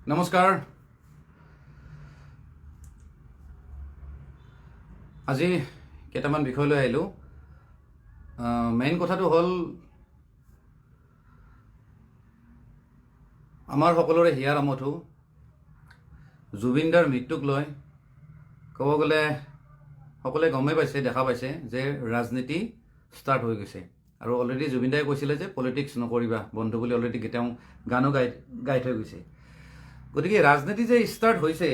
নমস্কাৰ। আজি কেইটামান বিষয় লৈ আহিলোঁ। মেইন কথাটো হ'ল আমাৰ সকলোৰে হিয়াৰ আমঠু জুবিনদাৰ মৃত্যুক লৈ ক'ব গ'লে সকলোৱে গমেই পাইছে, দেখা পাইছে যে ৰাজনীতি ষ্টাৰ্ট হৈ গৈছে। আৰু অলৰেডি জুবিনদাই কৈছিলে যে পলিটিক্স নকৰিবা বন্ধু বুলি, অলৰেডি তেওঁ গানো গাই থৈ গৈছে। গতিকে ৰাজনীতি যে ষ্টাৰ্ট হৈছে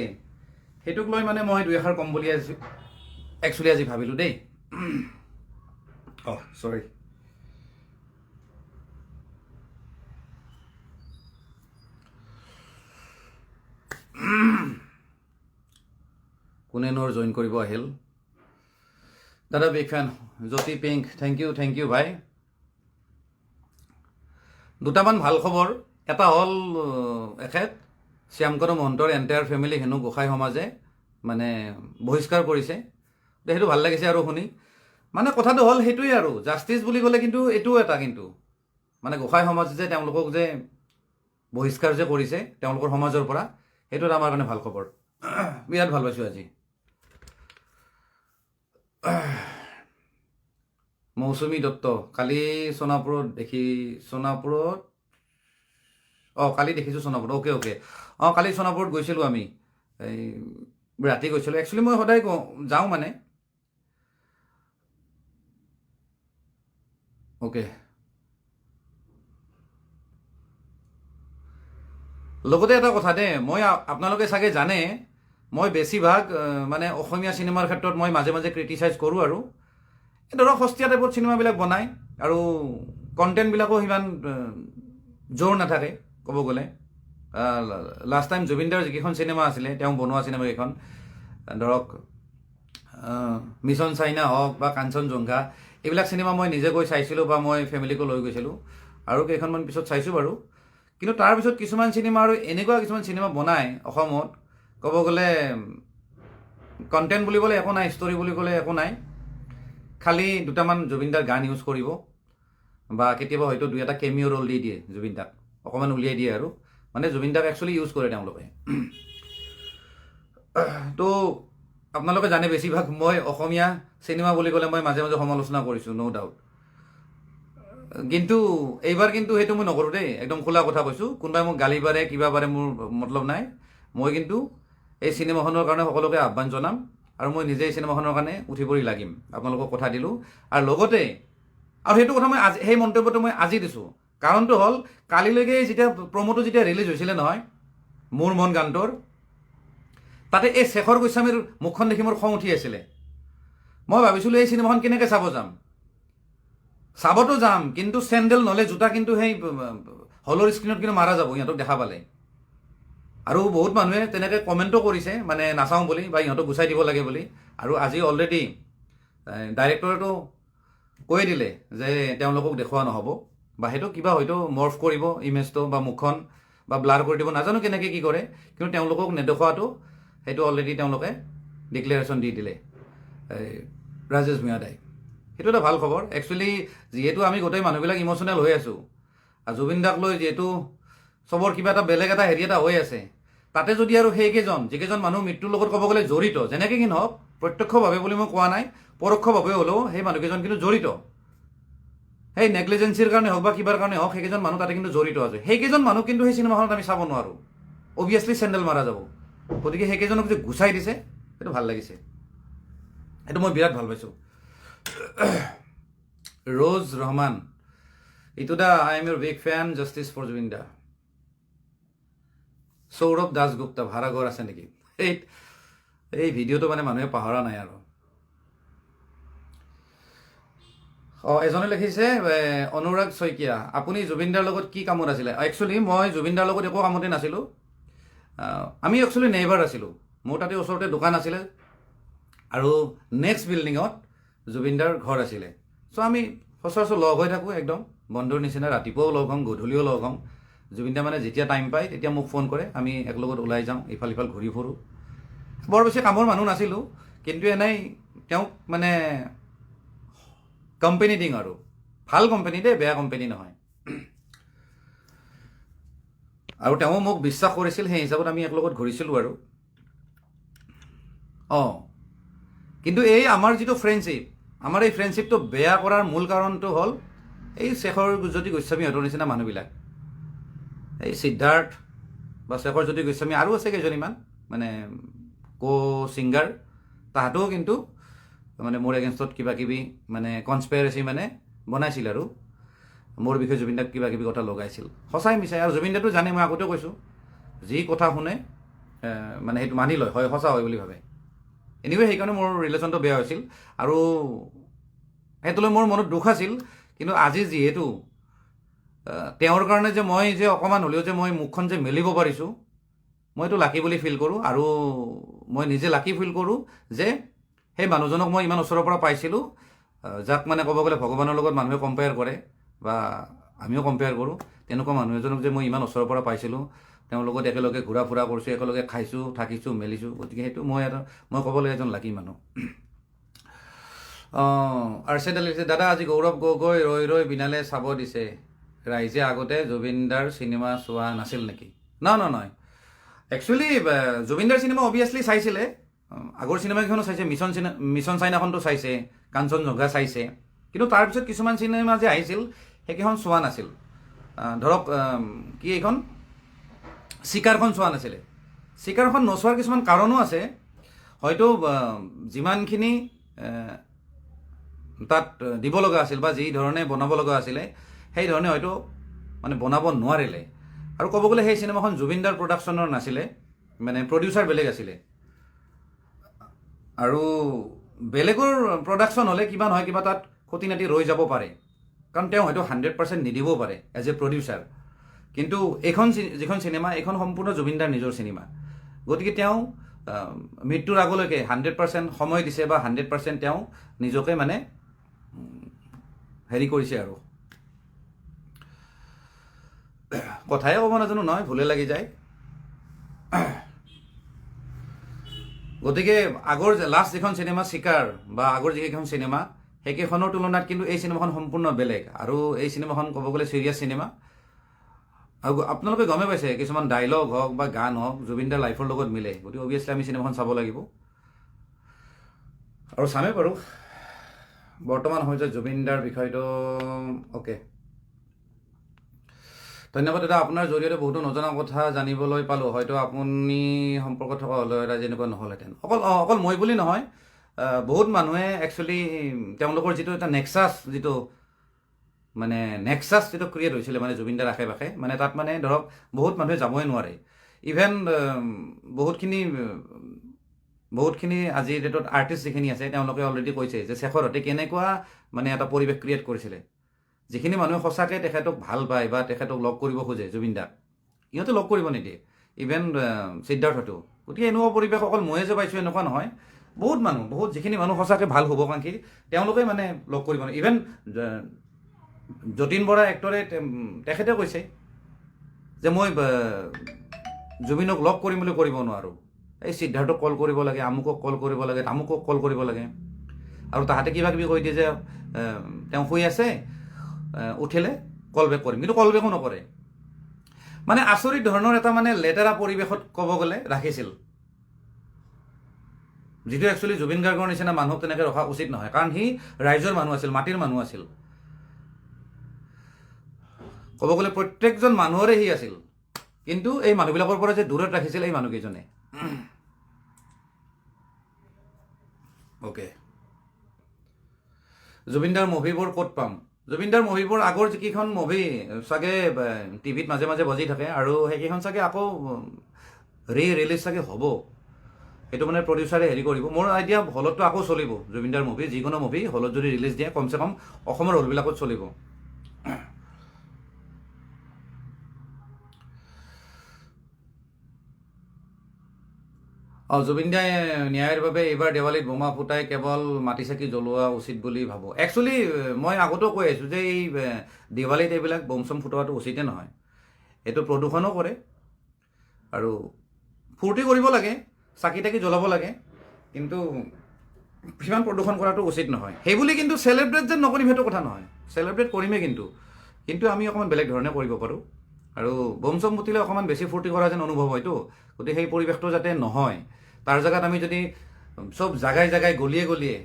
সেইটোক লৈ মানে মই দুই এষাৰ ক'ম বুলি একচুৱেলি আজি ভাবিলোঁ দেই। চৰি। কোনেনৰ জইন কৰিব আহিল। দাদা বিগ ফেন জ্যোতি পিংক, থেংক ইউ ভাই। দুটামান ভাল খবৰ। এটা হ'ল এখেত শ্যামকানু মহন্তৰ এণ্টায়াৰ ফেমিলি হেনো গোসাঁই সমাজে মানে বহিষ্কাৰ কৰিছে। সেইটো ভাল লাগিছে আৰু শুনি। মানে কথাটো হ'ল সেইটোৱে আৰু জাষ্টিছ বুলি ক'লে কিন্তু এইটোও এটা কিন্তু মানে গোসাঁই সমাজ যে তেওঁলোকক যে বহিষ্কাৰ যে কৰিছে তেওঁলোকৰ সমাজৰ পৰা, সেইটো এটা আমাৰ কাৰণে ভাল খবৰ। বিৰাট ভাল পাইছোঁ আজি। মৌচুমী দত্ত কালি সোণাপুৰত কালি দেখিছোঁ সোণাপুৰত। অ'কে। কালি সোণাপুৰত গৈছিলোঁ আমি, এই ৰাতি গৈছিলোঁ। একচুৱেলি মই সদায় যাওঁ মানে। অ'কে। লগতে এটা কথা দেই, মই আপোনালোকে চাগে জানে মই বেছিভাগ মানে অসমীয়া চিনেমাৰ ক্ষেত্ৰত মই মাজে মাজে ক্ৰিটিচাইজ কৰোঁ। আৰু ধৰক সস্তীয়া টাইপত চিনেমাবিলাক বনায় আৰু কণ্টেণ্টবিলাকো সিমান জোৰ নাথাকে ক'ব গ'লে। লাষ্ট টাইম জুবিনদাৰ যিকেইখন চিনেমা আছিলে, তেওঁ বনোৱা চিনেমাকেইখন ধৰক মিছন চাইনা হওক বা কাঞ্চনজংঘা, এইবিলাক চিনেমা মই নিজে গৈ চাইছিলোঁ বা মই ফেমিলিকো লৈ গৈছিলোঁ আৰু কেইখনমান পিছত চাইছোঁ বাৰু। কিন্তু তাৰপিছত কিছুমান চিনেমা আৰু এনেকুৱা কিছুমান চিনেমা বনায় অসমত, ক'ব গ'লে কণ্টেণ্ট বুলিবলৈ একো নাই, ষ্টৰি বুলি ক'লে একো নাই, খালি দুটামান জুবিনদাৰ গান ইউজ কৰিব বা কেতিয়াবা হয়তো দুই এটা কেমিঅ' ৰ'ল দি দিয়ে জুবিনদাক, অকণমান উলিয়াই দিয়ে আৰু মানে জুবিনদাক একচুৱেলি ইউজ কৰে তেওঁলোকে। তো আপোনালোকে জানে বেছিভাগ মই অসমীয়া চিনেমা বুলি ক'লে মই মাজে মাজে সমালোচনা কৰিছোঁ, ন' ডাউট। কিন্তু এইবাৰ কিন্তু সেইটো মই নকৰোঁ দেই, একদম খোলা কথা কৈছোঁ। কোনোবাই মোক গালি পাৰে কিবা পাৰে মোৰ মতলব নাই। মই কিন্তু এই চিনেমাখনৰ কাৰণে সকলোকে আহ্বান জনাম আৰু মই নিজে এই চিনেমাখনৰ কাৰণে উঠি পৰি লাগিম, আপোনালোকক কথা দিলোঁ। আৰু লগতে আৰু সেইটো কথা মই আজি সেই মন্তব্যটো মই আজি দিছোঁ। কাৰণটো হ'ল কালিলৈকে যেতিয়া প্ৰমোটো যেতিয়া ৰিলিজ হৈছিলে নহয় মোৰ মন গানটোৰ, তাতে এই শেখৰ গোস্বামীৰ মুখখন দেখি মোৰ খং উঠি আছিলে। মই ভাবিছিলোঁ এই চিনেমাখন কেনেকৈ চাবতো যাম, কিন্তু চেণ্ডেল নহ'লে জোতা কিন্তু সেই হলৰ স্ক্ৰীণত কিন্তু মাৰা যাব ইহঁতক দেখা পালে। আৰু বহুত মানুহে তেনেকৈ কমেণ্টো কৰিছে মানে নাচাওঁ বুলি বা ইহঁতক গুচাই দিব লাগে বুলি। আৰু আজি অলৰেডি ডাইৰেক্টৰেতো কৈ দিলে যে তেওঁলোকক দেখুওৱা নহ'ব বা সেইটো কিবা হয়তো মৰ্ফ কৰিব ইমেজটো বা মুখখন বা ব্লাৰ কৰি দিব, নাজানো কেনেকৈ কি কৰে, কিন্তু তেওঁলোকক নেদেখুৱাটো সেইটো অলৰেডি তেওঁলোকে ডিক্লেৰেশ্যন দি দিলে ৰাজেশ ভূঞাদাই। সেইটো এটা ভাল খবৰ। একচুৱেলি যিহেতু আমি গোটেই মানুহবিলাক ইম'চনেল হৈ আছোঁ আৰু জুবিনদাক লৈ যিহেতু চবৰ কিবা এটা বেলেগ এটা হেৰি এটা হৈ আছে, তাতে যদি আৰু যিকেইজন মানুহ মৃত্যুৰ লগত ক'ব গ'লে জড়িত, যেনেকৈ কি নহওক, প্ৰত্যক্ষভাৱে বুলি মই কোৱা নাই, পৰোক্ষভাৱে হ'লেও সেই মানুহকেইজন কিন্তু জড়িত, সেই নেগলিজেঞ্চিৰ কাৰণে হওক বা কিবাৰ কাৰণে হওক, সেইকেইজন মানুহ তাতে কিন্তু জড়িত আছে। সেইকেইজন মানুহ কিন্তু সেই চিনেমাখনত আমি চাব নোৱাৰোঁ, অভিয়াছলি চেণ্ডেল মাৰা যাব। গতিকে সেইকেইজনক যে গুচাই দিছে সেইটো ভাল লাগিছে, সেইটো মই বিৰাট ভাল পাইছোঁ। ৰ'জ ৰহমান, এইটো দা I am your big fan, justice for Zubeen da. Sourav Dasgupta, ভাড়াঘৰ আছে নেকি? এই ভিডিঅ'টো মানে মানুহে পাহৰা নাই আৰু। এজনে লিখিছে অনুৰাগ শইকীয়া, আপুনি জুবিনদাৰ লগত কি কামত আছিলে? একচুৱেলি মই জুবিনদাৰ লগত একো কামতে নাছিলোঁ। আমি একচুৱেলি নেইবাৰ আছিলোঁ। মোৰ তাতে ওচৰতে দোকান আছিলে আৰু নেক্সট বিল্ডিঙত জুবিনদাৰ ঘৰ আছিলে। চ' আমি সচৰাচৰ লগ হৈ থাকোঁ, একদম বন্ধুৰ নিচিনা। ৰাতিপুৱাও লগ হওঁ, গধূলিও লগ হওঁ। জুবিনদা মানে যেতিয়া টাইম পায় তেতিয়া মোক ফোন কৰে, আমি একেলগত ওলাই যাওঁ, ইফাল সিফাল ঘূৰি ফুৰোঁ। বৰ বেছি কামৰ মানুহ নাছিলোঁ, কিন্তু এনেই তেওঁক মানে কোম্পানী দিওঁ আৰু ভাল কোম্পানী দেই, বেয়া কোম্পানী নহয়। আৰু তেওঁ মোক বিশ্বাস কৰিছিল, সেই হিচাপত আমি একেলগত ঘূৰিছিলোঁ আৰু কিন্তু এই আমাৰ যিটো ফ্ৰেণ্ডশ্বিপ, আমাৰ এই ফ্ৰেণ্ডশ্বিপটো বেয়া কৰাৰ মূল কাৰণটো হ'ল এই শেখৰজ্যোতি গোস্বামীহঁতৰ নিচিনা মানুহবিলাক, এই সিদ্ধাৰ্থ বা শেখৰজ্যোতি গোস্বামী আৰু আছে কেইজনীমান মানে ছিংগাৰ, তাহাঁতেও কিন্তু মানে মোৰ এগেইনষ্টত কিবা কিবি মানে কনস্পিৰেচি মানে বনাইছিল আৰু মোৰ বিষয়ে জুবিন দাক কিবা কিবি কথা লগাইছিল, সঁচাই মিছাই। আৰু জুবিন দাটো জানে, মই আগতেও কৈছোঁ, যি কথা শুনে মানে সেইটো মানি লয়, হয় সঁচা হয় বুলি ভাবে। এনিৱে সেইকাৰণে মোৰ ৰিলেশ্যনটো বেয়া হৈছিল আৰু সেইটোলৈ মোৰ মনত দুখ আছিল। কিন্তু আজি যিহেতু তেওঁৰ কাৰণে যে মই যে অকণমান হ'লেও যে মই মুখখন যে মেলিব পাৰিছোঁ, মই এইটো লাকি বুলি ফিল কৰোঁ। আৰু মই নিজে লাকি ফিল কৰোঁ যে সেই মানুহজনক মই ইমান ওচৰৰ পৰা পাইছিলোঁ, যাক মানে ক'ব গ'লে ভগৱানৰ লগত মানুহে কম্পেয়াৰ কৰে বা আমিও কম্পেয়াৰ কৰোঁ, তেনেকুৱা মানুহ এজনক যে মই ইমান ওচৰৰ পৰা পাইছিলোঁ, তেওঁৰ লগত একেলগে ঘূৰা ফুৰা কৰিছোঁ, একেলগে খাইছোঁ, থাকিছোঁ, মেলিছোঁ। গতিকে সেইটো মই ক'বলৈ এজন লাকি মানুহ। আৰ্চেডাল লিখিছে, দাদা আজি গৌৰৱ গগৈ ৰৈ ৰৈ বিনালে চাব দিছে, ৰাইজে আগতে জুবিনদাৰ চিনেমা চোৱা নাছিল নেকি? নহয়, একচুৱেলি জুবিনদাৰ চিনেমা অভিয়াছলি চাইছিলে, আগৰ চিনেমাকেইখনো চাইছে, মিছন চাইনাখনটো চাইছে, কাঞ্চনজংঘা চাইছে, কিন্তু তাৰপিছত কিছুমান চিনেমা যে আহিছিল সেইকেইখন চোৱা নাছিল। ধৰক কি এইখন চিকাৰখন চোৱা নাছিলে। চিকাৰখন নচোৱাৰ কিছুমান কাৰণো আছে, হয়তো যিমানখিনি তাত দিব লগা আছিল বা যি ধৰণে বনাব লগা আছিলে সেই ধৰণে হয়তো মানে বনাব নোৱাৰিলে। আৰু ক'ব গ'লে সেই চিনেমাখন জুবিনদাৰ প্ৰডাকশ্যনৰ নাছিলে, মানে প্ৰডিউচাৰ বেলেগ আছিলে। আৰু বেলেগৰ প্ৰডাকশ্যন হ'লে কিবা নহয় কিবা তাত খুটি নাটি ৰৈ যাব পাৰে, কাৰণ তেওঁ হয়তো 100% নিদিবও পাৰে এজ এ প্ৰডিউচাৰ। কিন্তু এইখন যিখন চিনেমা, এইখন সম্পূৰ্ণ জুবিনদাৰ নিজৰ চিনেমা। গতিকে তেওঁ মৃত্যুৰ আগলৈকে 100% সময় দিছে বা 100% তেওঁ নিজকে মানে হেৰি কৰিছে আৰু। কথাই ক'ব নাজানো নহয়, ভুলে লাগি যায়। গতিকে আগৰ লাষ্ট যিখন চিনেমা চিকাৰ বা আগৰ যিকেইখন চিনেমা, সেইকেইখনৰ তুলনাত কিন্তু এই চিনেমাখন সম্পূৰ্ণ বেলেগ। আৰু এই চিনেমাখন ক'ব গ'লে চিৰিয়াছ চিনেমা। আৰু আপোনালোকে গমে পাইছে কিছুমান ডাইলগ হওক বা গান হওক জুবিনদাৰ লাইফৰ লগত মিলে। গতিকে অভিয়াছলি আমি চিনেমাখন চাব লাগিব আৰু চামেই বাৰু। বৰ্তমান হৈছে জুবিনদাৰ বিষয়টো অ'কে। ধন্যবাদ দাদা, আপোনাৰ জৰিয়তে বহুতো নজনা কথা জানিবলৈ পালোঁ। হয়তো আপুনি সম্পৰ্কত থকা হ'লে এটা যেনেকুৱা নহ'লহেঁতেন। অকল মই বুলি নহয়, বহুত মানুহে একচুৱেলি তেওঁলোকৰ যিটো এটা নেক্সাছ যিটো ক্ৰিয়েট হৈছিলে মানে জুবিনদাৰ আশে পাশে, মানে তাত মানে ধৰক বহুত মানুহে যাবই নোৱাৰে। ইভেন বহুতখিনি আজিৰ ডেটত আৰ্টিষ্ট যিখিনি আছে তেওঁলোকে অলৰেডি কৈছে যে শেখৰহঁতে কেনেকুৱা মানে এটা পৰিৱেশ ক্ৰিয়েট কৰিছিলে। যিখিনি মানুহে সঁচাকৈ তেখেতক ভাল পায় বা তেখেতক লগ কৰিব খোজে জুবিনদাক, ইহঁতে লগ কৰিব নিদিয়ে, ইভেন সিদ্ধাৰ্থহঁতেও। গতিকে এনেকুৱা পৰিৱেশ অকল ময়ে যে পাইছোঁ এনেকুৱা নহয়, বহুত যিখিনি মানুহ সঁচাকৈ ভাল শুভাকাংক্ষী তেওঁলোকে মানে লগ কৰিব নোৱাৰে। ইভেন যতীন বৰা এক্টৰে তেখেতে কৈছে যে মই জুবিনক লগ কৰিম বুলি কৰিব নোৱাৰোঁ, এই সিদ্ধাৰ্থক কল কৰিব লাগে, আমুকক কল কৰিব লাগে, তামুকক কল কৰিব লাগে। আৰু তাহাঁতে কিবা কিবি কৈ দিয়ে যে তেওঁ শুই আছে, উঠিলে কল বেক কৰিম, কিন্তু কল বেকো নকৰে। মানে আচৰিত ধৰণৰ এটা মানে লেতেৰা পৰিৱেশত ক'ব গ'লে ৰাখিছিল, যিটো একচুৱেলি জুবিন গাৰ্গৰ নিচিনা মানুহক তেনেকৈ ৰখা উচিত নহয়। কাৰণ সি ৰাইজৰ মানুহ আছিল, মাটিৰ মানুহ আছিল। ক'ব গ'লে প্ৰত্যেকজন মানুহৰে সি আছিল, কিন্তু এই মানুহবিলাকৰ পৰা যে দূৰত ৰাখিছিল এই মানুহকেইজনে। অ'কে। জুবিনদাৰ মুভিবোৰ ক'ত পাম? জুবিনদাৰ মুভিবোৰ আগৰ যিকেইখন মুভি চাগে টিভিত মাজে মাজে বাজি থাকে, আৰু সেইকেইখন চাগে আকৌ ৰিলিজ চাগে হ'ব। সেইটো মানে প্ৰডিউচাৰে হেৰি কৰিব। মোৰ আইডিয়া হলতটো আকৌ চলিব জুবিনদাৰ মুভি, যিকোনো মুভি হলত যদি ৰিলিজ দিয়ে কমচে কম অসমৰ হলবিলাকত চলিব। জুবিনদাই ন্যায়ৰ বাবে এইবাৰ দেৱালীত বোমা ফুটাই কেৱল মাটি চাকি জ্বলোৱা উচিত বুলি ভাবোঁ। একচুৱেলি মই আগতেও কৈ আহিছোঁ যে এই দেৱালীত এইবিলাক বম চম ফুটোৱাটো উচিতে নহয়। এইটো প্ৰদূষণো কৰে আৰু ফূৰ্তি কৰিব লাগে, চাকি তাকি জ্বলাব লাগে, কিন্তু সিমান প্ৰদূষণ কৰাটো উচিত নহয়। সেইবুলি কিন্তু চেলিব্ৰেট যে নকৰিম সেইটো কথা নহয়, চেলিব্ৰেট কৰিমেই, কিন্তু আমি অকণমান বেলেগ ধৰণে কৰিব পাৰোঁ। আৰু বম চম ফুটিলে অকণমান বেছি ফূৰ্তি কৰা যেন অনুভৱ হয়তো, গতিকে সেই পৰিৱেশটো যাতে নহয়, তাৰ জেগাত আমি যদি চব জাগাই জাগাই গলিয়ে গলিয়ে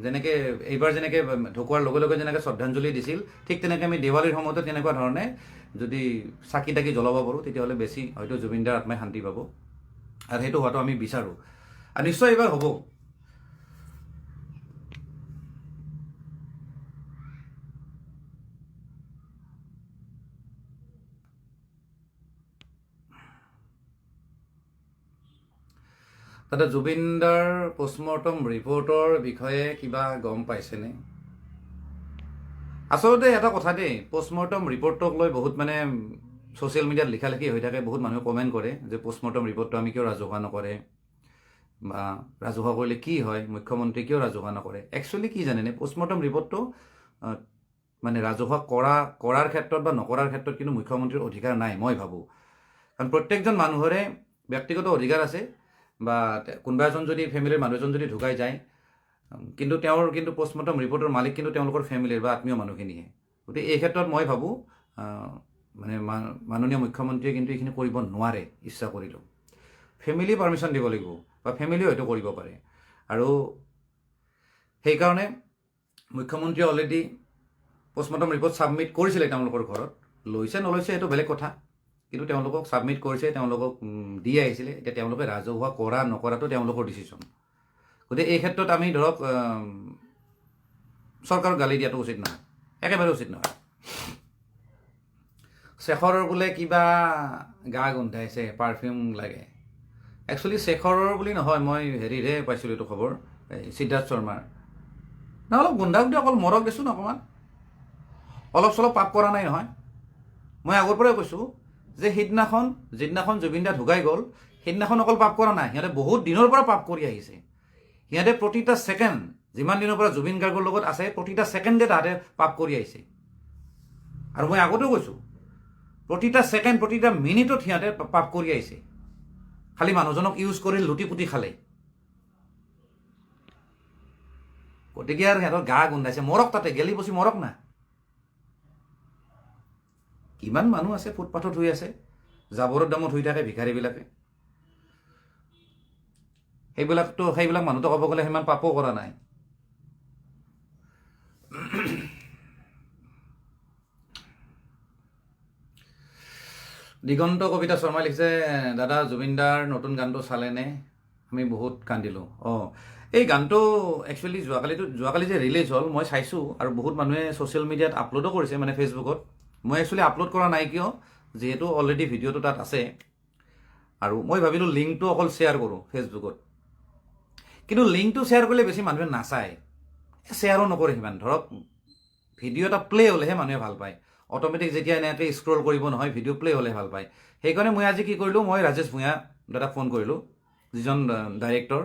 যেনেকৈ এইবাৰ যেনেকৈ ঢুকোৱাৰ লগে লগে যেনেকৈ শ্ৰদ্ধাঞ্জলি দিছিল, ঠিক তেনেকৈ আমি দেৱালীৰ সময়তো তেনেকুৱা ধৰণে যদি চাকি তাকি জ্বলাব পাৰোঁ, তেতিয়াহ'লে বেছি হয়তো জুবিনদাৰ আত্মাই শান্তি পাব, আৰু সেইটো হোৱাটো আমি বিচাৰোঁ, আৰু নিশ্চয় এইবাৰ হ'ব। দাদা, জুবিনদাৰ পষ্টমৰ্টম ৰিপৰ্টৰ বিষয়ে কিবা গম পাইছেনে? আচলতে এটা কথা দেই, পষ্টমৰ্টম ৰিপৰ্টক লৈ বহুত মানে ছ'চিয়েল মিডিয়াত লিখালিখি হৈ থাকে, বহুত মানুহে কমেণ্ট কৰে যে পষ্টমৰ্টম ৰিপৰ্টটো আমি কিয় ৰাজহুৱা নকৰে, বা ৰাজহুৱা কৰিলে কি হয়, মুখ্যমন্ত্ৰী কিয় ৰাজহুৱা নকৰে। একচুৱেলি কি জানেনে, পষ্টমৰ্টম ৰিপৰ্টটো মানে ৰাজহুৱা কৰাৰ ক্ষেত্ৰত বা নকৰাৰ ক্ষেত্ৰত কিন্তু মুখ্যমন্ত্ৰীৰ অধিকাৰ নাই, মই ভাবোঁ। কাৰণ প্ৰত্যেকজন মানুহৰে ব্যক্তিগত অধিকাৰ আছে, বা কোনোবা এজন যদি ফেমিলিৰ মানুহ এজন যদি ঢুকাই যায়, কিন্তু তেওঁৰ কিন্তু পষ্টমৰ্টম ৰিপৰ্টৰ মালিক কিন্তু তেওঁলোকৰ ফেমিলিৰ বা আত্মীয় মানুহখিনিয়ে। গতিকে এই ক্ষেত্ৰত মই ভাবোঁ মানে মাননীয় মুখ্যমন্ত্ৰীয়ে কিন্তু এইখিনি কৰিব নোৱাৰে ইচ্ছা কৰিলেও। ফেমিলি পাৰ্মিশ্যন দিব লাগিব, বা ফেমিলিও হয়তো কৰিব পাৰে, আৰু সেইকাৰণে মুখ্যমন্ত্ৰীয়ে অলৰেডি পষ্টমৰ্টম ৰিপৰ্ট ছাবমিট কৰিছিলে তেওঁলোকৰ ঘৰত, লৈছে নলৈছে সেইটো বেলেগ কথা, কিন্তু তেওঁলোকক ছাবমিট কৰিছে, তেওঁলোকক দি আহিছিলে। এতিয়া তেওঁলোকে ৰাজহুৱা কৰা নকৰাটো তেওঁলোকৰ ডিচিশ্যন। গতিকে এই ক্ষেত্ৰত আমি ধৰক চৰকাৰক গালি দিয়াটো উচিত নহয়, একেবাৰে উচিত নহয়। শেখৰৰ বোলে কিবা গা গোন্ধাইছে, পাৰফিউম লাগে। একচুৱেলি শেখৰৰ বুলি নহয়, মই হেৰিৰে পাইছিলোঁ এইটো খবৰ, সিদ্ধাৰ্থ শৰ্মাৰ। না অলপ গোন্ধাওক দিয়ক, অকল মৰক দেচোন অকণমান, অলপ চলপ পাপ কৰা নাই নহয়। মই আগৰ পৰাই কৈছোঁ যে যিদিনাখন জুবিন দা ঢুকাই গ'ল, সেইদিনাখন অকল পাপ কৰা নাই, সিহঁতে বহুত দিনৰ পৰা পাপ কৰি আহিছে। সিহঁতে প্ৰতিটা ছেকেণ্ড, যিমান দিনৰ পৰা জুবিন গাৰ্গৰ লগত আছে, প্ৰতিটা ছেকেণ্ডে তাহাঁতে পাপ কৰি আহিছে। আৰু মই আগতেও কৈছোঁ, প্ৰতিটা ছেকেণ্ড, প্ৰতিটা মিনিটত সিহঁতে পাপ কৰি আহিছে। খালি মানুহজনক ইউজ কৰি লুটি পুটি খালে। গতিকে আৰু সিহঁতৰ গা গোন্ধাইছে, মৰক, তাতে গেলি পচি মৰক না। কিমান মানুহ আছে ফুটপাথত শুই আছে, জাবৰৰ দামত শুই থাকে ভিখাৰীবিলাকে। সেইবিলাক মানুহটো ক'ব গ'লে সিমান পাপো কৰা নাই। দিগন্ত কবিতা শৰ্মাই লিখিছে, দাদা জুবিনদাৰ নতুন গানটো চালেনে? আমি বহুত কান্দিলোঁ। এই গানটো একচুৱেলি যোৱাকালি যে ৰিলিজ হ'ল, মই চাইছোঁ, আৰু বহুত মানুহে ছ'চিয়েল মিডিয়াত আপলোডো কৰিছে, মানে ফেচবুকত। মই একচুৱেলি আপলোড কৰা নাই কিয়, যিহেতু অলৰেডি ভিডিঅ'টো তাত আছে, আৰু মই ভাবিলোঁ লিংকটো অকল শ্বেয়াৰ কৰোঁ ফেচবুকত। কিন্তু লিংকটো শ্বেয়াৰ কৰিলে বেছি মানুহে নাচায়, শ্বেয়াৰো নকৰে সিমান। ধৰক ভিডিঅ' এটা প্লে' হ'লেহে মানুহে ভাল পায়। অট'মেটিক যেতিয়া এনেকৈ স্ক্ৰল কৰিব নহয়, ভিডিঅ' প্লে' হ'লে ভাল পায়। সেইকাৰণে মই আজি কি কৰিলোঁ, মই ৰাজেশ ভূঞা দাদাক ফোন কৰিলোঁ, যিজন ডাইৰেক্টৰ।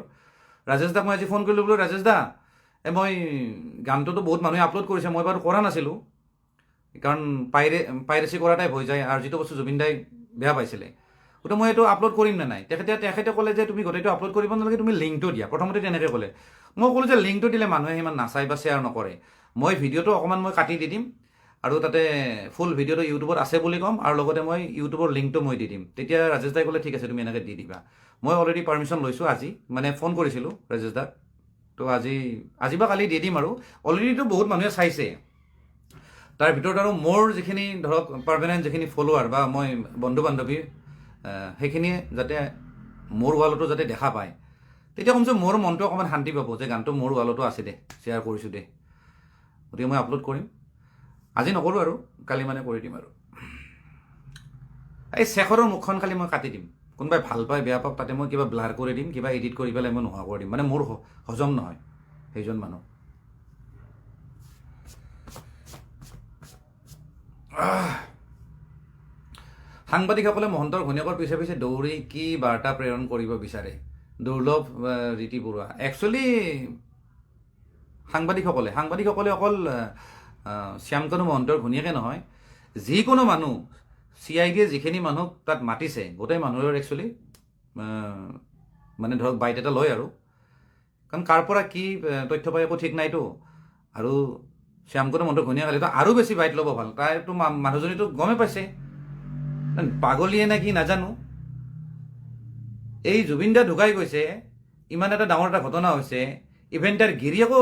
ৰাজেশ দাক মই আজি ফোন কৰিলোঁ, বোলো ৰাজেশ দা, মই গানটোতো বহুত মানুহে আপলোড কৰিছে, মই বাৰু কৰা নাছিলোঁ, কাৰণ পাইৰেচি কৰা টাইপ হৈ যায়, আৰু যিটো বস্তু জুবিন দাই বেয়া পাইছিলে। গতিকে মই এইটো আপলোড কৰিম নে নাই? তেখেতে ক'লে যে তুমি গোটেইটো আপলোড কৰিব নালাগে, তুমি লিংকটো দিয়া। প্ৰথমতে তেনেকৈ ক'লে। মই ক'লোঁ যে লিংকটো দিলে মানুহে সিমান নাচায় বা শ্বেয়াৰ নকৰে। মই ভিডিঅ'টো অকণমান মই কাটি দি দিম, আৰু তাতে ফুল ভিডিঅ'টো ইউটিউবত আছে বুলি ক'ম, আৰু লগতে মই ইউটিউবৰ লিংকটো মই দি দিম। তেতিয়া ৰাজেশ দাই ক'লে ঠিক আছে, তুমি এনেকৈ দি দিবা। মই অলৰেডি পাৰ্মিশ্যন লৈছোঁ আজি, মানে ফোন কৰিছিলোঁ ৰাজেশ দাক, তো আজি বা কালি দি দিম। আৰু অলৰেডিতো বহুত মানুহে চাইছে, তাৰ ভিতৰত আৰু মোৰ যিখিনি ধৰক পাৰ্মানেণ্ট যিখিনি ফলোৱাৰ বা মই বন্ধু বান্ধৱী, সেইখিনিয়ে যাতে মোৰ ৱালতো যাতে দেখা পায়, তেতিয়া কমচে মোৰ মনটো অকণমান শান্তি পাব যে গানটো মোৰ ৱালতো আছে দে, শ্বেয়াৰ কৰিছোঁ দে। গতিকে মই আপলোড কৰিম, আজি নকৰোঁ আৰু কালি মানে কৰি দিম। আৰু এই শেখৰৰ মুখখন খালি মই কাটি দিম, কোনোবাই ভাল পায় বেয়া পাওক, তাতে মই কিবা ব্লাৰ কৰি দিম, কিবা এডিট কৰি পেলাই মই নোহোৱা কৰি দিম, মানে মোৰ হজম নহয় সেইজন মানুহ। সাংবাদিকসকলে মহন্তৰ ঘৈণীয়েকৰ পিছে পিছে দৌৰি কি বাৰ্তা প্ৰেৰণ কৰিব বিচাৰে? দুৰ্লভ ৰীতি বৰুৱা। একচুৱেলি সাংবাদিকসকলে অকল শ্যামকানু মহন্তৰ ঘৈণীয়েকে নহয়, যিকোনো মানুহ, CIDয়ে যিখিনি মানুহ তাত মাতিছে, গোটেই মানুহৰ একচুৱেলি মানে ধৰক বাইট এটা লয়, আৰু কাৰণ কাৰ পৰা কি তথ্য পায় একো ঠিক নাইতো। আৰু শ্যামকানু মহন্তৰ ঘৈণীয়েক হ'লেতো আৰু বেছি বাইট ল'ব ভাল, তাইতো মানুহজনীতো গমেই পাইছে, পাগলীয়ে নে কি নাজানো, এই জুবিন দা ঢুকাই গৈছে, ইমান এটা ডাঙৰ এটা ঘটনা হৈছে, ইভেন তাৰ গিৰিয়েকো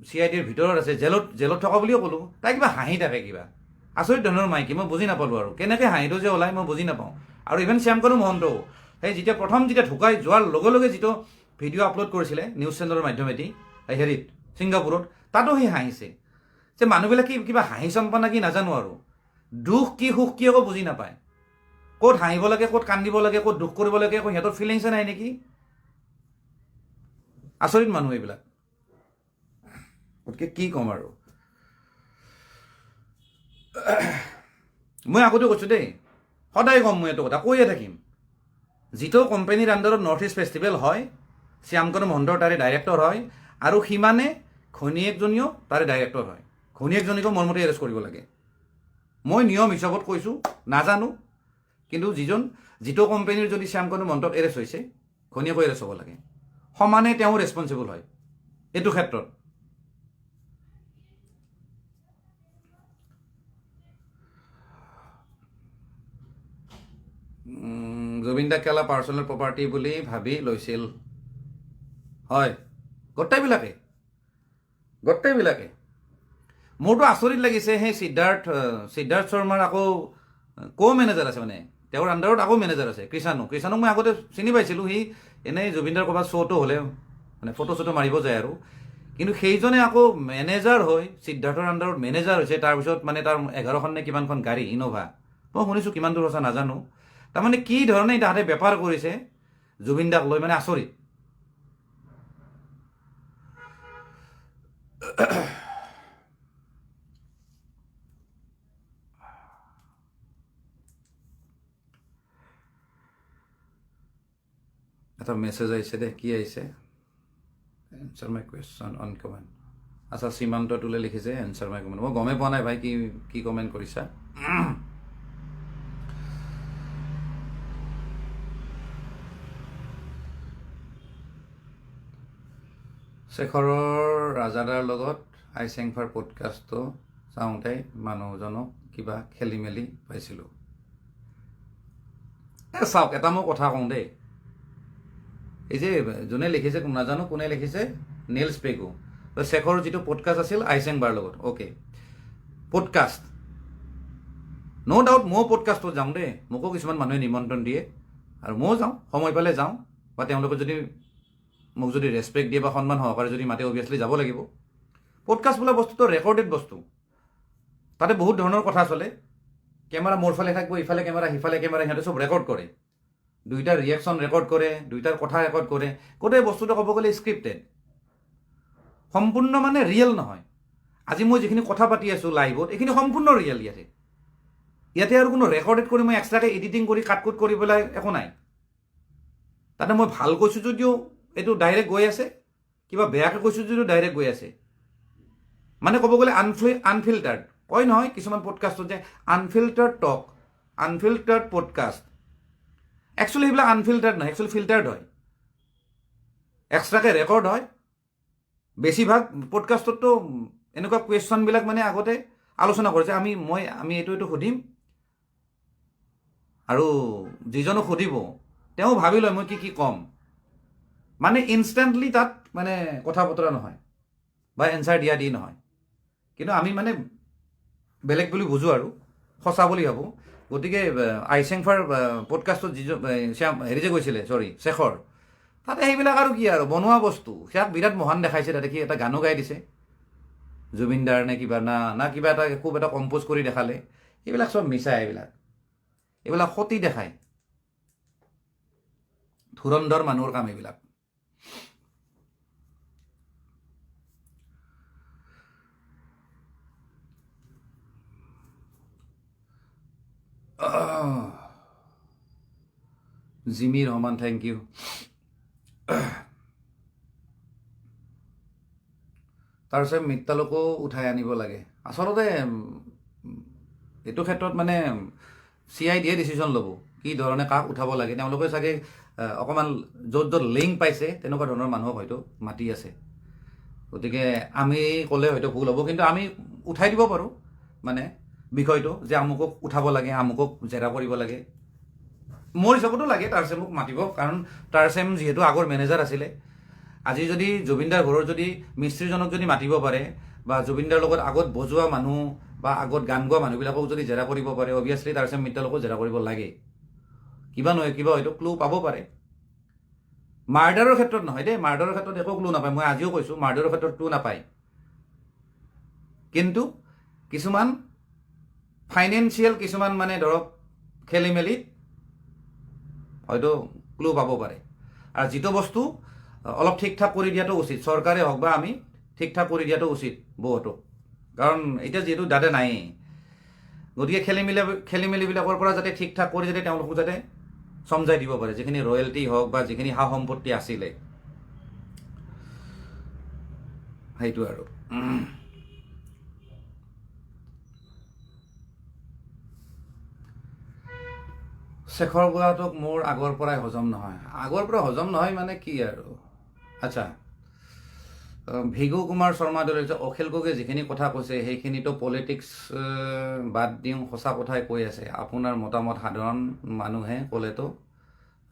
CIDৰ ভিতৰত আছে, জেলত থকা বুলিও ক'লোঁ, তাই কিবা হাঁহি থাকে কিবা আচৰিত ধৰণৰ মাইকী, মই বুজি নাপালোঁ আৰু কেনেকৈ হাঁহিটো যে ওলাই মই বুজি নাপাওঁ। আৰু ইভেন শ্যামকানু মহন্তও সেই যেতিয়া ঢুকাই যোৱাৰ লগে লগে যিটো ভিডিঅ' আপলোড কৰিছিলে নিউজ চেনেলৰ মাধ্যমেদি হেৰিত ছিংগাপুৰত, তাতো সি হাঁহিছে। যে মানুহবিলাকে কিবা হাঁহি চম্পা না কি নাজানো আৰু, দুখ কি সুখ কি একো বুজি নাপায়, ক'ত হাঁহিব লাগে ক'ত কান্দিব লাগে ক'ত দুখ কৰিব লাগে একো সিহঁতৰ ফিলিংছে নাই নেকি। আচৰিত মানুহ এইবিলাক, গতিকে কি ক'ম আৰু। মই আগতে কৈছোঁ দেই, সদায় ক'ম, মই এইটো কথা কৈয়ে থাকিম, যিটো কোম্পানীৰ আণ্ডাৰত নৰ্থ ইষ্ট ফেষ্টিভেল হয়, শ্যামকানু মহন্তৰ তাৰে ডাইৰেক্টৰ হয়, আৰু সিমানে ঘৈণীয়েকজনীও তাৰে ডাইৰেক্টৰ হয়। ঘৈণীয়েকজনীকো মোৰ মতে এৰেষ্ট কৰিব লাগে। মই নিয়ম হিচাপত কৈছোঁ, নাজানো, কিন্তু যিটো কোম্পানীৰ যদি শ্যামকানু মহন্তক এৰেষ্ট হৈছে, ঘৈণীয়েকো এৰেষ্ট হ'ব লাগে। সমানে তেওঁ ৰেছপনচিবল হয় এইটো ক্ষেত্ৰত। জুবিন দাক কেলা পাৰ্চনেল প্ৰপাৰ্টি বুলি ভাবি লৈছিল, হয়, গোটেইবিলাকে। মোৰতো আচৰিত লাগিছে, সেই সিদ্ধাৰ্থ শৰ্মাৰ আকৌ মেনেজাৰ আছে, মানে তেওঁৰ আণ্ডাৰত আকৌ মেনেজাৰ আছে, কৃষাণুক মই আগতে চিনি পাইছিলোঁ, সি এনেই জুবিনদাৰ ক'ৰবাত শ্ব'টো হ'লে মানে ফটো চটো মাৰিব যায় আৰু, কিন্তু সেইজনে আকৌ মেনেজাৰ হৈ সিদ্ধাৰ্থৰ আণ্ডাৰত মেনেজাৰ হৈছে, তাৰপিছত মানে তাৰ 11খন নে কিমানখন গাড়ী ইন'ভা, মই শুনিছোঁ, কিমান দূৰ সঁচা নাজানো। তাৰমানে কি ধৰণে তাহাঁতে বেপাৰ কৰিছে জুবিন দাক লৈ, মানে আচৰিত। এটা মেছেজ আহিছে দেই, কি আহিছে? Answer my question on comment. আচ্ছা, সীমান্ত তোলে লিখিছে এনচাৰ মাই কমেণ্ট। মই গমেই পোৱা নাই ভাই কি কমেণ্ট কৰিছা। শেখৰৰ ৰাজাদাৰ লগত আইচেংফাৰ পডকাষ্টটো চাওঁতে মানুহজনক কিবা খেলি মেলি পাইছিলোঁ। চাওক, এটা মই কথা কওঁ দেই, এই যে যোনে লিখিছে নাজানো কোনে লিখিছে, নেলছ পেগু। শেখৰৰ যিটো পডকাষ্ট আছিল আইচেং বাৰ লগত, অ'কে, পডকাষ্ট ন' ডাউট ময়ো পডকাষ্টত যাওঁ দেই, মোকো কিছুমান মানুহে নিমন্ত্ৰণ দিয়ে আৰু ময়ো যাওঁ, সময় পালে যাওঁ, বা তেওঁলোকে যদি মোক যদি ৰেচপেক্ট দিয়ে বা সন্মান সহকাৰে যদি মাতে, অভিয়াছলি যাব লাগিব। পডকাষ্ট বোলা বস্তুটো ৰেকৰ্ডেড বস্তু, তাতে বহুত ধৰণৰ কথা চলে, কেমেৰা মোৰ ফালে থাকিব, ইফালে কেমেৰা সিফালে কেমেৰা, সিহঁতে চব ৰেকৰ্ড কৰে, দুইটাৰ ৰিয়েকশ্যন ৰেকৰ্ড কৰে, দুইটাৰ কথা ৰেকৰ্ড কৰে, গোটেই বস্তুটো ক'ব গ'লে স্ক্ৰিপ্টেড, সম্পূৰ্ণ মানে ৰিয়েল নহয়। আজি মই যিখিনি কথা পাতি আছোঁ লাইভত, এইখিনি সম্পূৰ্ণ ৰিয়েল। ইয়াতে আৰু কোনো ৰেকৰ্ডেড কৰি মই এক্সট্ৰাকৈ এডিটিং কৰি কাট কৰি পেলাই একো নাই। তাতে মই ভাল কৈছোঁ যদিও এইটো ডাইৰেক্ট গৈ আছে, কিবা বেয়াকৈ কৈছোঁ যদিও ডাইৰেক্ট গৈ আছে, মানে ক'ব গ'লে আনফিল্টাৰ্ড কয় নহয় কিছুমান পডকাষ্টত যে আনফিল্টাৰ্ড টক, আনফিল্টাৰ্ড পডকাষ্ট। একচুৱেলি সেইবিলাক আনফিল্টাৰ্ড নহয়, একচুৱেলি ফিল্টাৰ্ড হয়, এক্সট্ৰাকৈ ৰেকৰ্ড হয়। বেছিভাগ পডকাষ্টততো এনেকুৱা কুৱেশ্যনবিলাক মানে আগতে আলোচনা কৰিছে, আমি এইটো সুধিম, আৰু যিজনক সুধিব তেওঁ ভাবি লয় মই কি ক'ম, মানে ইনষ্টেণ্টলি তাত মানে কথা বতৰা নহয় বা এনচাৰ দিয়া নহয়। কিন্তু আমি মানে বেলেগ বুলি বুজোঁ আৰু সঁচা বুলি ভাবোঁ। গতিকে আইচেংফাৰ পডকাষ্টত হেৰি যে গৈছিলে, শেখৰ, তাতে সেইবিলাক আৰু কি আৰু বনোৱা বস্তু, সেয়াক বিৰাট মহান দেখাইছে। তাতে কি এটা গানো গাই দিছে জুবিনদাৰ নে কিবা না কিবা এটা খুব এটা কম্প'জ কৰি দেখালে, এইবিলাক চব মিছা, এইবিলাক সতি দেখায়, ধুৰন্ধৰ মানুহৰ কাম এইবিলাক। Jimi Rahman, thank you. তাৰপিছত মিত্তালকো উঠাই আনিব লাগে। আচলতে এইটো ক্ষেত্ৰত মানে CIDয়ে ডিচিশ্যন ল'ব কি ধৰণে কাক উঠাব লাগে। তেওঁলোকে চাগে অকণমান য'ত লিংক পাইছে তেনেকুৱা ধৰণৰ মানুহক হয়তো মাতি আছে। গতিকে আমি ক'লে হয়তো ভুল হ'ব, কিন্তু আমি উঠাই দিব পাৰোঁ, মানে বিষয়টো যে আমুকক উঠাব লাগে, আমুকক জেৰা কৰিব লাগে। মোৰ হিচাপতো লাগে টাৰ্চেমক মাতিব, কাৰণ টাৰ্চেম যিহেতু আগৰ মেনেজাৰ আছিলে। আজি যদি জুবিনদাৰ ঘৰৰ যদি মিস্ত্ৰীজনক যদি মাতিব পাৰে, বা জুবিনদাৰ লগত আগত বজোৱা মানুহ বা আগত গান গোৱা মানুহবিলাকক যদি জেৰা কৰিব পাৰে, অভিয়াছলি টাৰ্চেম মিত্তালকো জেৰা কৰিব লাগে। কিবা নহয় কিবা হয়তো ক্লু পাব পাৰে। মাৰ্ডাৰৰ ক্ষেত্ৰত নহয় দেই, মাৰ্ডাৰৰ ক্ষেত্ৰত একো ক্লু নাপায়। মই আজিও কৈছোঁ মাৰ্ডাৰৰ ক্ষেত্ৰত ক্লু নাপায়, কিন্তু কিছুমান ফাইনেন্সিয়েল কিছুমান মানে ধৰক খেলি মেলিত হয়তো ক্লু পাব পাৰে। আৰু যিটো বস্তু অলপ ঠিক ঠাক কৰি দিয়াটো উচিত, চৰকাৰে হওক বা আমি ঠিক ঠাক কৰি দিয়াটো উচিত বহুতো, কাৰণ এতিয়া যিহেতু দাদা নাই, গতিকে খেলি মেলিবিলাকৰ পৰা যাতে ঠিক ঠাক কৰি যাতে তেওঁলোকক যাতে চমজাই দিব পাৰে, যিখিনি ৰয়েলটি হওক বা যিখিনি সা সম্পত্তি আছিলে, সেইটো আৰু। শেখৰ গোৱাটোক মোৰ আগৰ পৰাই হজম নহয়। আগৰ পৰা হজম নহয় মানে কি আৰু। আচ্ছা, ভিগু কুমাৰ শৰ্মা দলে অখিল গগৈয়ে যিখিনি কথা কৈছে সেইখিনিতো পলিটিক্স বাদ দিওঁ, সঁচা কথাই কৈ আছে। আপোনাৰ মতামত সাধাৰণ মানুহে ক'লেতো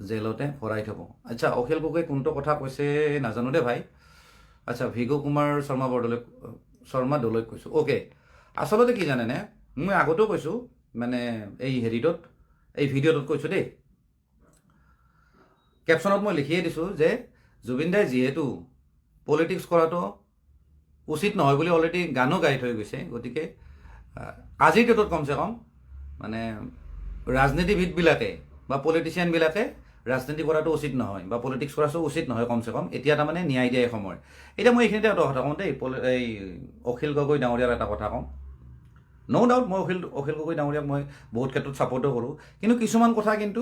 জেলতে ভৰাই থ'ব। আচ্ছা, অখিল গগৈ কোনটো কথা কৈছে নাজানো দেই ভাই। আচ্ছা, ভিগু কুমাৰ শৰ্মা দলৈক কৈছোঁ। অ'কে, আচলতে কি জানেনে, মই আগতেও কৈছোঁ, মানে এই হেৰিটোত, এই ভিডিঅ'টোত কৈছোঁ দেই, কেপশ্যনত মই লিখিয়ে দিছোঁ যে জুবিনদাই যিহেতু পলিটিক্স কৰাটো উচিত নহয় বুলি অলৰেডি গানো গাই থৈ গৈছে, গতিকে আজিৰ ডেটত কমচে কম মানে ৰাজনীতিবিদবিলাকে বা পলিটিচিয়ানবিলাকে ৰাজনীতি কৰাটো উচিত নহয় বা পলিটিক্স কৰাটো উচিত নহয়, কমচে কম এতিয়া তাৰমানে ন্যায় দিয়াই সময়। এতিয়া মই এইখিনিতে এটা কথা কওঁ দেই, এই অখিল গগৈ ডাঙৰীয়াৰ এটা কথা কওঁ। ন' ডাউট মই অখিল গগৈ ডাঙৰীয়াক মই বহুত ক্ষেত্ৰত ছাপৰ্টো কৰোঁ, কিন্তু কিছুমান কথা কিন্তু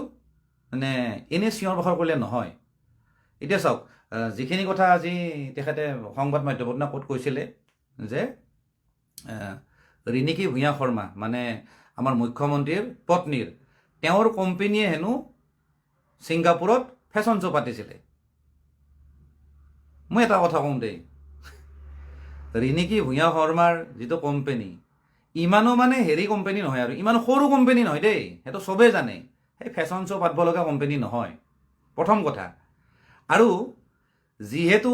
মানে এনেই চিঞৰ বাখৰ কৰিলে নহয়। এতিয়া চাওক, যিখিনি কথা আজি তেখেতে সংবাদ মাধ্যমত না ক'ত কৈছিলে যে ৰিণিকী ভূঞা শৰ্মা মানে আমাৰ মুখ্যমন্ত্ৰীৰ পত্নীৰ তেওঁৰ কোম্পেনীয়ে হেনো ছিংগাপুৰত ফেশ্বন শ্ব' পাতিছিলে। মই এটা কথা কওঁ দেই, ৰিণিকী ভূঞা শৰ্মাৰ যিটো কোম্পেনী, ইমানো মানে হেৰি কোম্পেনী নহয় আৰু, ইমান সৰু কোম্পেনী নহয় দেই, সেইটো চবেই জানে। সেই ফেশ্বন শ্ব' পাতিব লগা কোম্পেনী নহয়, প্ৰথম কথা। আৰু যিহেতু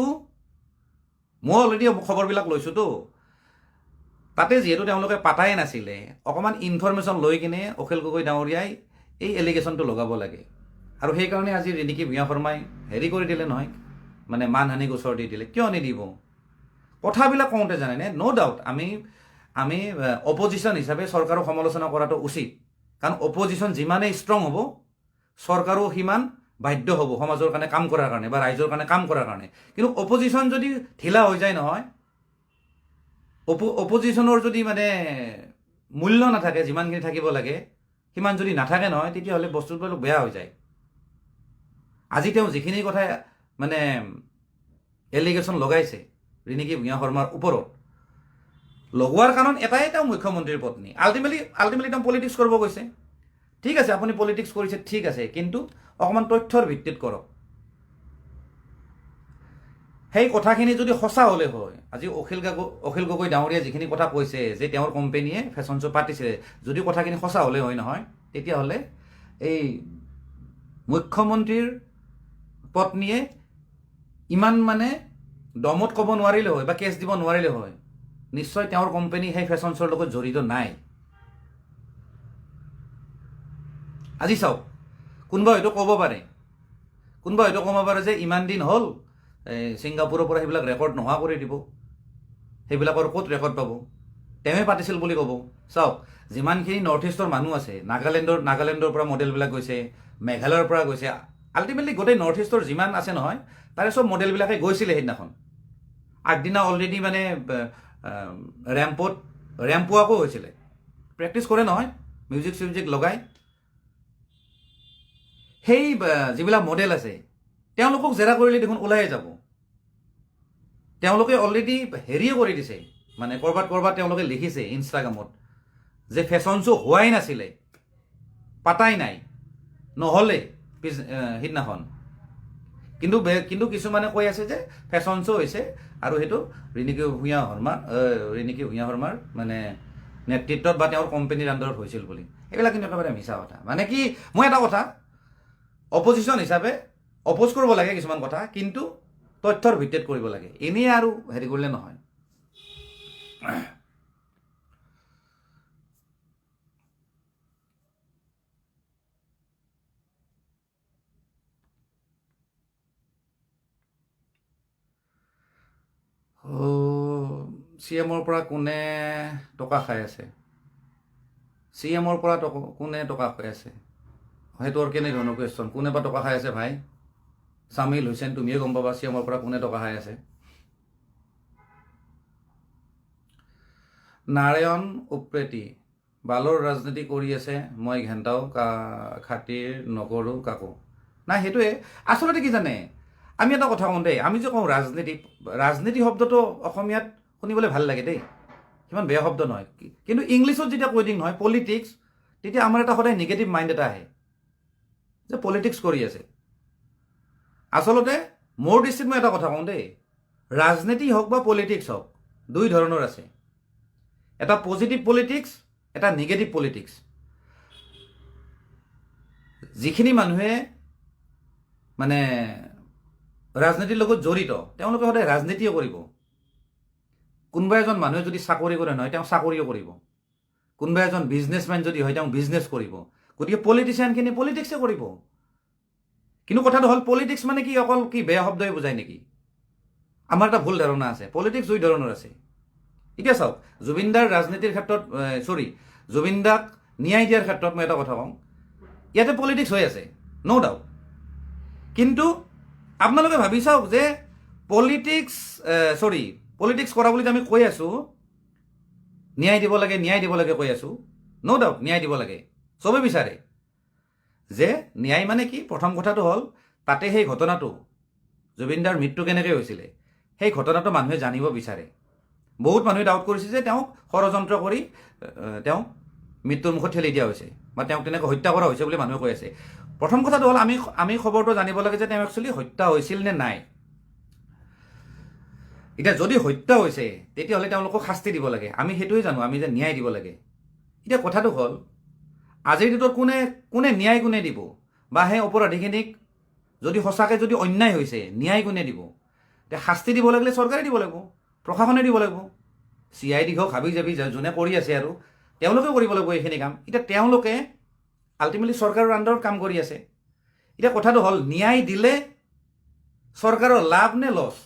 মই অলৰেডি খবৰবিলাক লৈছোঁতো, তাতে যিহেতু তেওঁলোকে পাতাই নাছিলে, অকণমান ইনফৰমেশ্যন লৈ কিনে অখিল গগৈ ডাঙৰীয়াই এই এলিগেশ্যনটো লগাব লাগে। আৰু সেইকাৰণে আজি ৰিণিকী ভূঞা শৰ্মাই হেৰি কৰি দিলে নহয়, মানে মানহানি গোচৰ দি দিলে। কিয় নিদিব? কথাবিলাক কওঁতে জানেনে, ন' ডাউট আমি অপজিশ্যন হিচাপে চৰকাৰক সমালোচনা কৰাটো উচিত, কাৰণ অপজিশ্যন যিমানেই ষ্ট্ৰং হ'ব চৰকাৰো সিমান বাধ্য হ'ব সমাজৰ কাৰণে কাম কৰাৰ কাৰণে বা ৰাইজৰ কাৰণে কাম কৰাৰ কাৰণে। কিন্তু অপজিশ্যন যদি ঢিলা হৈ যায় নহয়, অপজিশ্যনৰ যদি মানে মূল্য নাথাকে, যিমানখিনি থাকিব লাগে সিমান যদি নাথাকে নহয়, তেতিয়াহ'লে বস্তুটো বেয়া হৈ যায়। আজি তেওঁ যিখিনি কথা মানে এলিগেশ্যন লগাইছে ৰিণিকী ভূঞা শৰ্মাৰ ওপৰত, লগোৱাৰ কাৰণ এটাই, তেওঁ মুখ্যমন্ত্ৰীৰ পত্নী। আল্টিমেটলি তেওঁ পলিটিক্স কৰিব গৈছে। ঠিক আছে, আপুনি পলিটিক্স কৰিছে, ঠিক আছে, কিন্তু অকণমান তথ্যৰ ভিত্তিত কৰক। সেই কথাখিনি যদি সঁচা হ'লে হয়, আজি অখিল গগৈ ডাঙৰীয়াই যিখিনি কথা কৈছে যে তেওঁৰ কোম্পেনীয়ে ফেশ্বন শ্ব' পাতিছে, যদি কথাখিনি সঁচা হ'লে হয় নহয়, তেতিয়াহ'লে এই মুখ্যমন্ত্ৰীৰ পত্নীয়ে ইমান মানে দমত ক'ব নোৱাৰিলে হয় বা কেছ দিব নোৱাৰিলে হয়, নিশ্চয় তেওঁৰ কোম্পানী সেই ফেশ্বন শ্ব'ৰ লগত জড়িত নাই। আজি চাওক, কোনোবা হয়তো ক'ব পাৰে যে ইমান দিন হ'ল ছিংগাপুৰৰ পৰা সেইবিলাক ৰেকৰ্ড নোহোৱা কৰি দিব, সেইবিলাকৰ ক'ত ৰেকৰ্ড পাব, তেওঁৱে পাতিছিল বুলি ক'ব। চাওক, যিমানখিনি নৰ্থ ইষ্টৰ মানুহ আছে, নাগালেণ্ডৰ পৰা মডেলবিলাক গৈছে, মেঘালয়ৰ পৰা গৈছে, আল্টিমেটলি গোটেই নৰ্থ ইষ্টৰ যিমান আছে নহয়, তাৰে চব মডেলবিলাকে গৈছিলে সেইদিনাখন। আগদিনা অলৰেডি মানে ৰেম্প ৱাকো হৈছিলে, প্ৰেক্টিচ কৰে নহয়, মিউজিক লগাই। সেই যিবিলাক মডেল আছে তেওঁলোকক জেৰা কৰিলে দেখোন ওলাই যাব। তেওঁলোকে অলৰেডি হেৰিয়ে কৰি দিছে, মানে ক'ৰবাত তেওঁলোকে লিখিছে ইনষ্টাগ্ৰামত যে ফেশ্বন শ্ব' হোৱাই নাছিলে, পাতাই নাই, নহ'লে সিদিনাখন। কিন্তু কিছুমানে কৈ আছে যে ফেশ্বন শ্ব' হৈছে আৰু সেইটো ৰিণিকী ভূঞা শৰ্মাৰ মানে নেতৃত্বত বা তেওঁৰ কোম্পানীৰ আণ্ডাৰত হৈছিল বুলি, এইবিলাক কিন্তু একেবাৰে মিছা কথা। মানে কি, মই এটা কথা অপজিশ্যন হিচাপে অপ'জ কৰিব লাগে কিছুমান কথা, কিন্তু তথ্যৰ ভিত্তিত কৰিব লাগে, এনেই আৰু হেৰি কৰিলে নহয়। CM-ৰ পৰা কোনে টকা খাই আছে? CM-ৰ পৰা কোনে টকা খাই আছে? সেইটো আৰু কেনেধৰণৰ কুৱেশ্যন? কোনে বা টকা খাই আছে ভাই? চামিল হুছেইন, তুমিয়ে গম পাবা CM-ৰ পৰা কোনে টকা খাই আছে। নাৰায়ণ উপ্ৰেতি, বালৰ ৰাজনীতি কৰি আছে, মই ঘেণ্টাও খাতিৰ নকৰোঁ কাকো। নাই, সেইটোৱে আচলতে কি জানে, আমি এটা কথা কওঁ দেই, আমি যে কওঁ ৰাজনীতি শব্দটো অসমীয়াত শুনিবলৈ ভাল লাগে দেই, সিমান বেয়া শব্দ নহয়, কিন্তু ইংলিছত যেতিয়া কৈ দিম নহয় পলিটিক্স, তেতিয়া আমাৰ এটা সদায় নিগেটিভ মাইণ্ড এটা আহে যে পলিটিক্স কৰি আছে। আচলতে মোৰ দৃষ্টিত মই এটা কথা কওঁ দেই, ৰাজনীতি হওক বা পলিটিক্স হওক, দুই ধৰণৰ আছে, এটা পজিটিভ পলিটিক্স, এটা নিগেটিভ পলিটিক্স। যিখিনি মানুহে মানে ৰাজনীতিৰ লগত জড়িত, তেওঁলোকে সদায় ৰাজনীতিও কৰিব। কোনোবা এজন মানুহে যদি চাকৰি কৰে নহয়, তেওঁ চাকৰিও কৰিব। কোনোবা এজন বিজনেছমেন যদি হয়, তেওঁ বিজনেছ কৰিব। গতিকে পলিটিচিয়ানখিনি পলিটিক্সে কৰিব। কিন্তু কথাটো হ'ল, পলিটিক্স মানে কি অকল কি বেয়া শব্দই বুজায় নেকি? আমাৰ এটা ভুল ধাৰণা আছে, পলিটিক্স দুই ধৰণৰ আছে। এতিয়া চাওক, জুবিনদাৰ ৰাজনীতিৰ ক্ষেত্ৰত জুবিনদাক ন্যায় দিয়াৰ ক্ষেত্ৰত মই এটা কথা কওঁ, ইয়াতে পলিটিক্স হৈ আছে, ন' ডাউট। কিন্তু আপোনালোকে ভাবি চাওক যে পলিটিক্স কৰা বুলি আমি কৈ আছোঁ, ন্যায় দিব লাগে কৈ আছোঁ, ন' ডাউট ন্যায় দিব লাগে, চবে বিচাৰে। যে ন্যায় মানে কি, প্ৰথম কথাটো হ'ল তাতে সেই ঘটনাটো, জুবিনদাৰ মৃত্যু কেনেকৈ হৈছিলে, সেই ঘটনাটো মানুহে জানিব বিচাৰে। বহুত মানুহে ডাউট কৰিছে যে তেওঁক ষড়যন্ত্ৰ কৰি তেওঁক মৃত্যুৰ মুখত ঠেলি দিয়া হৈছে, বা তেওঁক তেনেকৈ হত্যা কৰা হৈছে বুলি মানুহে কৈ আছে। প্ৰথম কথাটো হ'ল আমি খবৰটো জানিব লাগে যে তেওঁ একচুৱেলি হত্যা হৈছিল নে নাই। এতিয়া যদি হত্যা হৈছে, তেতিয়াহ'লে তেওঁলোকক শাস্তি দিব লাগে, আমি সেইটোৱে জানো, আমি যে ন্যায় দিব লাগে। এতিয়া কথাটো হ'ল, আজিৰ ডেটত কোনে ন্যায় কোনে দিব, বা সেই অপৰাধীখিনিক যদি সঁচাকৈ যদি অন্যায় হৈছে, ন্যায় কোনে দিব? এতিয়া শাস্তি দিব লাগিলে চৰকাৰে দিব লাগিব, প্ৰশাসনে দিব লাগিব, CID হওক, হাবি জাবি যোনে কৰি আছে আৰু তেওঁলোকে কৰিব লাগিব এইখিনি কাম। এতিয়া তেওঁলোকে আল্টিমেটলি চৰকাৰৰ আণ্ডাৰত কাম কৰি আছে। এতিয়া কথাটো হ'ল, ন্যায় দিলে চৰকাৰৰ লাভ নে লছ?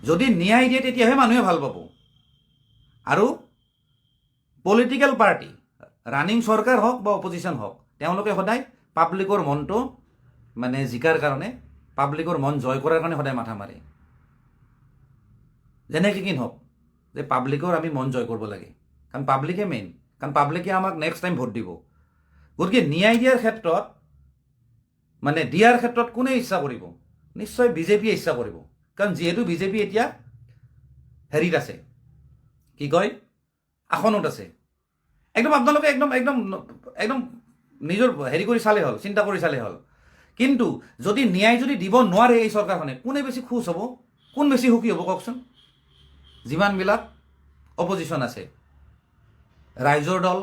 যদি ন্যায় দিয়ে তেতিয়াহে মানুহে ভাল পাব। আৰু পলিটিকেল পাৰ্টি, ৰানিং চৰকাৰ হওক বা অপজিশ্যন হওক, তেওঁলোকে সদায় পাব্লিকৰ মনটো মানে জিকাৰ কাৰণে, পাব্লিকৰ মন জয় কৰাৰ কাৰণে সদায় মাথা মাৰে। যেনেকৈ কি নহওক, যে পাব্লিকৰ আমি মন জয় কৰিব লাগে, কাৰণ পাব্লিকে মেইন, কাৰণ পাব্লিকে আমাক নেক্সট টাইম ভোট দিব। গতিকে ন্যায় দিয়াৰ ক্ষেত্ৰত কোনে ইচ্ছা কৰিব? নিশ্চয় বিজেপিয়ে ইচ্ছা কৰিব, কাৰণ যিহেতু বিজেপি এতিয়া হেৰিত আছে, কি কয়, আসনত আছে। একদম আপোনালোকে একদম নিজৰ হেৰি কৰি চালে হ'ল, চিন্তা কৰি চালে হ'ল। কিন্তু যদি ন্যায় যদি দিব নোৱাৰে এই চৰকাৰখনে, কোনে বেছি খুচ হ'ব, কোন বেছি সুখী হ'ব কওকচোন? যিমানবিলাক অপজিশ্যন আছে, ৰাইজৰ দল,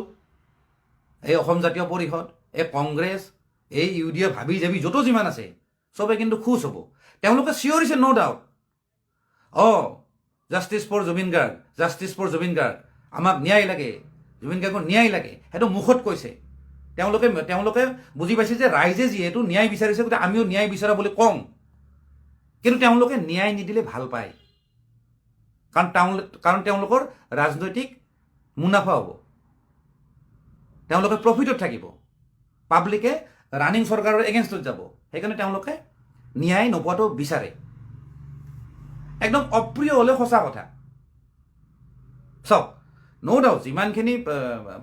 এই অসম জাতীয় পৰিষদ, এই কংগ্ৰেছ, এই UDF, হাবি জাবি য'তো যিমান আছে, চবে কিন্তু খুচ হ'ব। তেওঁলোকে চিঞৰিছে, no' doubt, justice for Zubeen Garg, আমাক ন্যায় লাগে, জুবিন গাৰ্গক ন্যায় লাগে, সেইটো মুখত কৈছে। তেওঁলোকে বুজি পাইছে যে ৰাইজে যিহেতু ন্যায় বিচাৰিছে, গতিকে আমিও ন্যায় বিচৰা বুলি কওঁ। কিন্তু তেওঁলোকে ন্যায় নিদিলে ভাল পায়, কাৰণ তেওঁলোকৰ ৰাজনৈতিক মুনাফা হ'ব, তেওঁলোকে প্ৰফিটত থাকিব, পাব্লিকে ৰানিং চৰকাৰৰ এগেইনষ্টত যাব। সেইকাৰণে তেওঁলোকে ন্যায় নোপোৱাটো বিচাৰে। একদম অপ্ৰিয় হ'লেও সঁচা কথা। চাওক, ন' ডাউট যিমানখিনি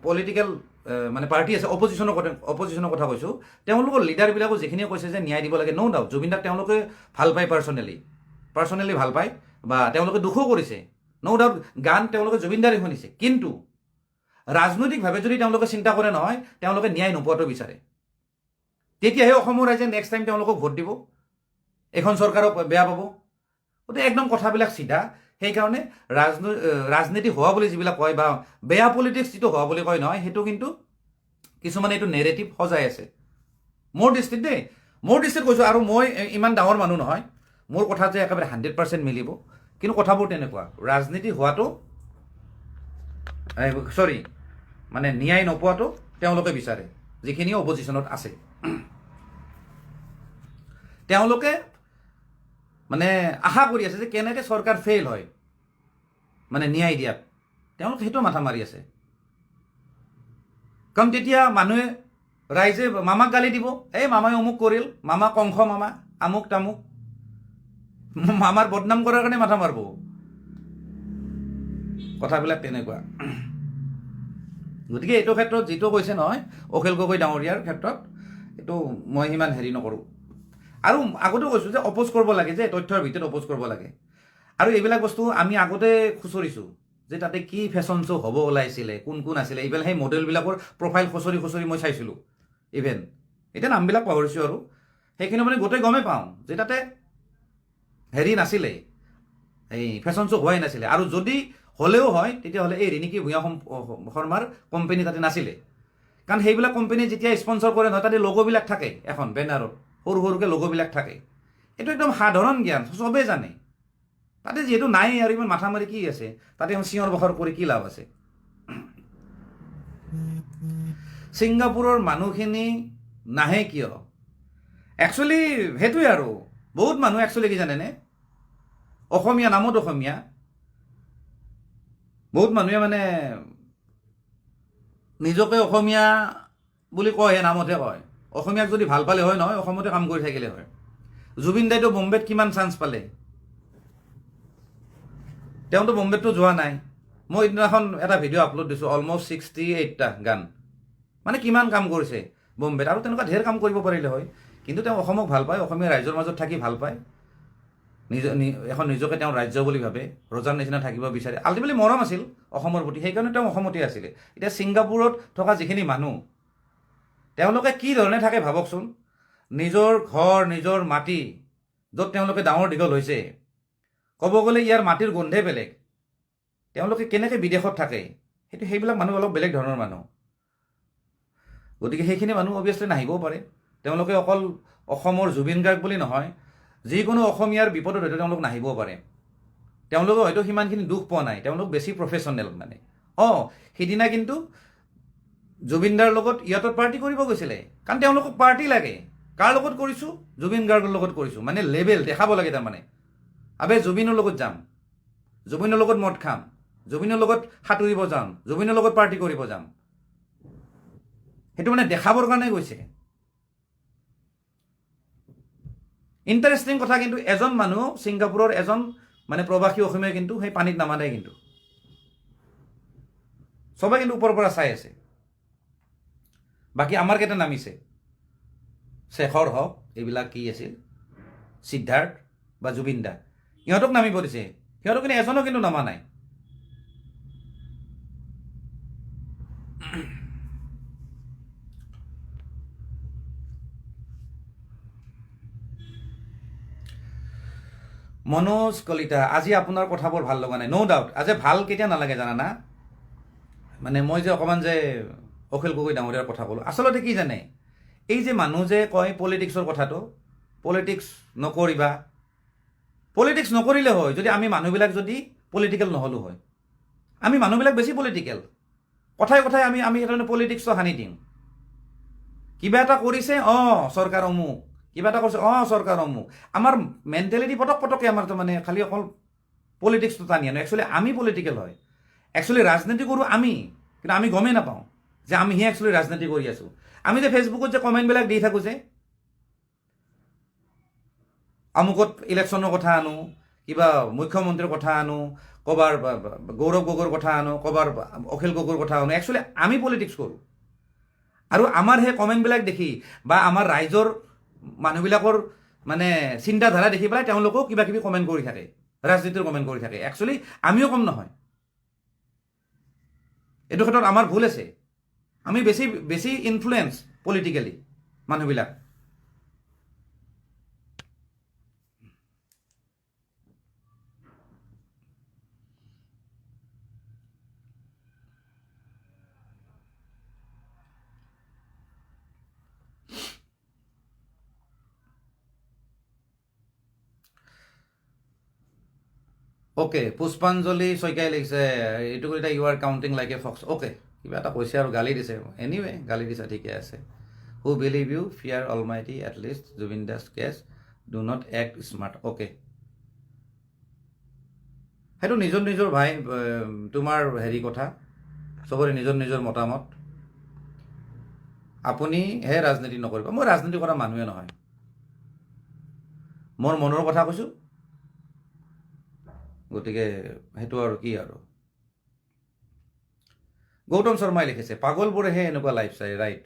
পলিটিকেল মানে পাৰ্টি আছে, অপজিশ্যনৰ কথা কৈছোঁ, তেওঁলোকৰ লিডাৰবিলাকো যিখিনিয়ে কৈছে যে ন্যায় দিব লাগে, ন' ডাউট জুবিনদাক তেওঁলোকে ভাল পায়, পাৰ্চনেলি ভাল পায়, বা তেওঁলোকে দুখো কৰিছে, ন' ডাউট গান তেওঁলোকে জুবিনদাৰে শুনিছে। কিন্তু ৰাজনৈতিকভাৱে যদি তেওঁলোকে চিন্তা কৰে নহয়, তেওঁলোকে ন্যায় নোপোৱাটো বিচাৰে। তেতিয়াহে অসমৰ ৰাইজে নেক্সট টাইম তেওঁলোকক ভোট দিব, এইখন চৰকাৰক বেয়া পাব। গতিকে একদম কথাবিলাক চিধা। সেইকাৰণে ৰাজনীতি হোৱা বুলি যিবিলাক কয় বা বেয়া পলিটিক্স যিটো হোৱা বুলি কয় নহয়, সেইটো কিন্তু কিছুমানে এইটো নেৰেটিভ সজাই আছে। মোৰ দৃষ্টিত দেই, মোৰ দৃষ্টিত কৈছোঁ, আৰু মই ইমান ডাঙৰ মানুহ নহয়, মোৰ কথা যে একেবাৰে 100% মিলিব, কিন্তু কথাবোৰ তেনেকুৱা। ৰাজনীতি হোৱাটো মানে ন্যায় নোপোৱাটো তেওঁলোকে বিচাৰে, যিখিনি অপজিশ্যনত আছে। তেওঁলোকে মানে আশা কৰি আছে যে কেনেকৈ চৰকাৰ ফেইল হয়, মানে ন্যায় দিয়াত তেওঁলোকে সেইটো মাথা মাৰি আছে। কাৰণ তেতিয়া মানুহে, ৰাইজে মামাক গালি দিব, এই মামাই অমুক কৰিল, মামা কংস মামা, আমুক তামুক, মামাৰ বদনাম কৰাৰ কাৰণে মাথা মাৰিব। কথাবিলাক তেনেকুৱা। গতিকে এইটো ক্ষেত্ৰত যিটো কৈছে নহয় অখিল গগৈ ডাঙৰীয়াৰ ক্ষেত্ৰত, এইটো মই সিমান হেৰি নকৰোঁ। আৰু আগতেও কৈছোঁ যে অপ'জ কৰিব লাগে, যে তথ্যৰ ভিত্তিত অপ'জ কৰিব লাগে। আৰু এইবিলাক বস্তু আমি আগতে খুচৰিছোঁ যে তাতে কি ফেশ্বন শ্ব' হ'ব ওলাইছিলে, কোন কোন আছিলে, এইবিলাক সেই মডেলবিলাকৰ প্ৰফাইল খুচৰি মই চাইছিলোঁ। ইভেন এতিয়া নামবিলাক পাহৰিছোঁ, আৰু সেইখিনি মানে গোটেই গমেই পাওঁ যে তাতে হেৰি নাছিলে, এই ফেশ্বন শ্ব' হোৱাই নাছিলে। আৰু যদি হ'লেও হয় তেতিয়াহ'লে এই ৰিণিকী ভূঞা শৰ্মাৰ কোম্পানী তাতে নাছিলে। কাৰণ সেইবিলাক কোম্পানী যেতিয়া স্পনচৰ কৰে নহয়, তাতে লগোবিলাক থাকে, এখন বেনাৰত সৰু সৰুকৈ লগোবিলাক থাকে। এইটো একদম সাধাৰণ জ্ঞান, চবেই জানে। তাতে যিহেতু নাই আৰু ইমান মাথা মাৰি কি আছে, তাতে চিঞৰ বাখৰ কৰি কি লাভ আছে। ছিংগাপুৰৰ মানুহখিনি নাহে কিয়? একচুৱেলি সেইটোৱে আৰু, বহুত মানুহ একচুৱেলি কি জানেনে, অসমীয়া নামত অসমীয়া, বহুত মানুহে মানে নিজকে অসমীয়া বুলি কয়, নামতহে কয়। অসমীয়াক যদি ভাল পালে হয় নহয়, অসমতে কাম কৰি থাকিলে হয়। জুবিন দাইতো বম্বেত কিমান চান্স পালে, তেওঁতো বম্বেততো যোৱা নাই। মই সিদিনাখন এটা ভিডিঅ' আপলোড দিছোঁ, অলমষ্ট 68টা গান, মানে কিমান কাম কৰিছে বম্বেত। আৰু তেনেকুৱা ঢেৰ কাম কৰিব পাৰিলে হয়, কিন্তু তেওঁ অসমক ভাল পায়, অসমীয়া ৰাইজৰ মাজত থাকি ভাল পায়, এখন নিজকে তেওঁ ৰাজ্য বুলি ভাবে, ৰজাৰ নিচিনা থাকিব বিচাৰে। আল্টিমেটলি মৰম আছিল অসমৰ প্ৰতি, সেইকাৰণে তেওঁ অসমতে আছিলে। এতিয়া ছিংগাপুৰত থকা যিখিনি মানুহ, তেওঁলোকে কি ধৰণে থাকে ভাবকচোন। নিজৰ ঘৰ, নিজৰ মাটি, য'ত তেওঁলোকে ডাঙৰ দীঘল হৈছে, ক'ব গ'লে ইয়াৰ মাটিৰ গোন্ধে বেলেগ। তেওঁলোকে কেনেকৈ বিদেশত থাকে, সেইবিলাক মানুহ অলপ বেলেগ ধৰণৰ মানুহ। গতিকে সেইখিনি মানুহ অভিয়াছলি নাহিবও পাৰে। তেওঁলোকে অকল অসমৰ জুবিন গাৰ্গ বুলি নহয়, যিকোনো অসমীয়াৰ বিপদত হয়তো তেওঁলোক নাহিবও পাৰে। তেওঁলোকে হয়তো সিমানখিনি দুখ পোৱা নাই, তেওঁলোক বেছি প্ৰফেশ্যনেল মানে। সিদিনা কিন্তু জুবিনদাৰ লগত ইয়াতত পাৰ্টি কৰিব গৈছিলে, কাৰণ তেওঁলোকক পাৰ্টি লাগে। কাৰ লগত কৰিছোঁ? জুবিন গাৰ্গৰ লগত কৰিছোঁ, মানে লেভেল দেখাব লাগে তাৰমানে। আবে জুবিনৰ লগত যাম, জুবিনৰ লগত মদ খাম, জুবিনৰ লগত সাঁতুৰিব যাম, জুবিনৰ লগত পাৰ্টি কৰিব যাম। সেইটো মানে দেখাবৰ কাৰণে গৈছে। ইণ্টাৰেষ্টিং কথা, কিন্তু এজন মানুহ, ছিংগাপুৰৰ এজন মানে প্ৰবাসী অসমীয়া কিন্তু সেই পানীত নামা নাই। কিন্তু চবে কিন্তু ওপৰৰ পৰা চাই আছে। বাকী আমাৰ কেইটা নামিছে, শেখৰ হওক, এইবিলাক কি আছিল, সিদ্ধাৰ্থ বা জুবিন দা, ইহঁতক নামিব দিছে। সিহঁতক কিন্তু এজনো কিন্তু নামা নাই। মনোজ কলিতা, আজি আপোনাৰ কথাবোৰ ভাল লগা নাই। ন' ডাউট, আজি ভাল কেতিয়া নালাগে জানানা? মানে মই যে অকণমান যে অখিল গগৈ ডাঙৰীয়াৰ কথা ক'লোঁ, আচলতে কি জানে, এই যে মানুহ যে কয় পলিটিক্সৰ কথাটো, পলিটিক্স নকৰিবা, পলিটিক্স নকৰিলে হয় যদি আমি মানুহবিলাক যদি পলিটিকেল নহ'লোঁ হয়। আমি মানুহবিলাক বেছি পলিটিকেল, কথাই কথাই আমি সেইকাৰণে পলিটিক্সটো সানি দিম। কিবা এটা কৰিছে, চৰকাৰ অমুক, কিবা এটা কৰিছে, চৰকাৰ অমুক। আমাৰ মেণ্টেলিটি পটককৈ আমাৰ তাৰমানে খালি অকল পলিটিক্সটো টানি আনো। একচুৱেলি আমি পলিটিকেল হয়, একচুৱেলি ৰাজনীতি কৰোঁ আমি, কিন্তু আমি গমেই নাপাওঁ যে আমিহে একচুৱেলি ৰাজনীতি কৰি আছোঁ। আমি যে ফেচবুকত যে কমেণ্টবিলাক দি থাকোঁ যে, আমুকত ইলেকশ্যনৰ কথা আনো, কিবা মুখ্যমন্ত্ৰীৰ কথা আনো, ক'বাৰ গৌৰৱ গগৈৰ কথা আনো, ক'বাৰ অখিল গগৈৰ কথা আনো, একচুৱেলি আমি পলিটিক্স কৰোঁ। আৰু আমাৰ সেই কমেণ্টবিলাক দেখি বা আমাৰ ৰাইজৰ মানুহবিলাকৰ মানে চিন্তাধাৰা দেখি পেলাই তেওঁলোকেও কিবা কিবি কমেণ্ট কৰি থাকে, ৰাজনীতিৰ কমেণ্ট কৰি থাকে। একচুৱেলি আমিও কম নহয়, এইটো ক্ষেত্ৰত আমাৰ ভুল আছে। আমি বেছি ইনফ্লুৱেঞ্চ পলিটিকেলি মানুহবিলাক। অ'কে পুষ্পাঞ্জলি শইকীয়াই লিখিছে এইটো কৰি you are counting like a fox okay কিবা এটা কৈছে আৰু গালি দিছে এনিৱে গালি দিছে ঠিকে আছে who believe you fear almighty at least Zubeen Das case do not act smart okay সেইটো নিজৰ নিজৰ ভাই তোমাৰ হেৰি কথা চবৰে নিজৰ নিজৰ মতামত আপুনিহে ৰাজনীতি নকৰিব মই ৰাজনীতি কৰা মানুহে নহয় মোৰ মনৰ কথা কৈছোঁ গতিকে সেইটো আৰু কি আৰু গৌতম শৰ্মাই লিখিছে পাগলবোৰেহে এনেকুৱা লাইফ চাই ৰাইট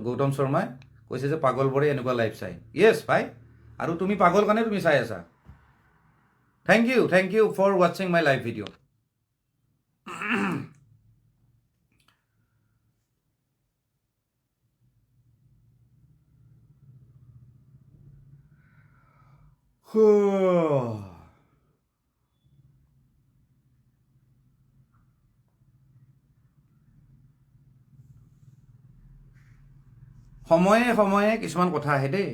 গৌতম শৰ্মাই কৈছে যে পাগলবোৰে এনেকুৱা লাইফ চাই য়েছ ভাই আৰু তুমি পাগল কাৰণে তুমি চাই আছা থেংক ইউ ফৰ ৱাচিং মাই লাইভ ভিডিঅ' সময়ে সময়ে কিছুমান কথা আহে দেই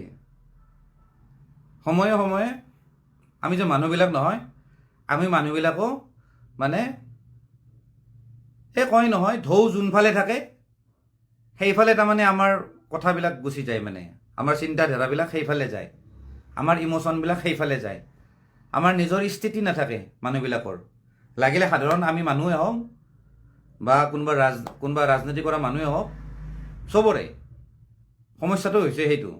সময়ে সময়ে আমি যে মানুহবিলাক নহয় আমি মানুহবিলাকো মানে এই কয় নহয় ঢৌ যোনফালে থাকে সেইফালে তাৰমানে আমাৰ কথাবিলাক গুচি যায় মানে আমাৰ চিন্তাধাৰাবিলাক সেইফালে যায় আমাৰ ইম'শ্যনবিলাক সেইফালে যায় আমাৰ নিজৰ স্থিতি নাথাকে মানুহবিলাকৰ লাগিলে সাধাৰণ আমি মানুহে হওক বা কোনোবা ৰাজনীতি কৰা মানুহে হওক চবৰে সমস্যাটো হৈছে সেইটো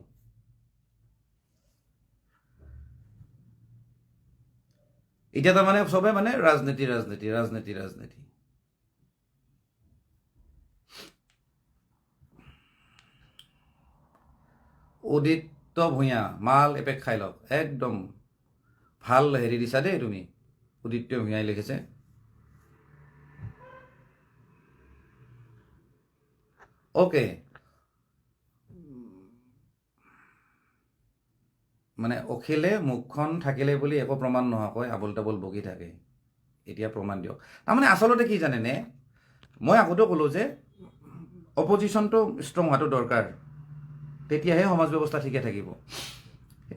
এতিয়া তাৰমানে চবে মানে ৰাজনীতি উদিত্য ভূঞা মাল এপেক খাই লওক একদম ভাল হেৰি দিছা দেই তুমি উদিত্য ভূঞাই লিখিছে অ'কে মানে অখিলে মুখখন থাকিলে বুলি একো প্ৰমাণ নোহোৱাকৈ আবোল তাবোল বকি থাকে এতিয়া প্ৰমাণ দিয়ক তাৰমানে আচলতে কি জানেনে মই আগতেও ক'লোঁ যে অপজিশ্যনটো ষ্ট্ৰং হোৱাটো দৰকাৰ তেতিয়াহে সমাজ ব্যৱস্থা ঠিকে থাকিব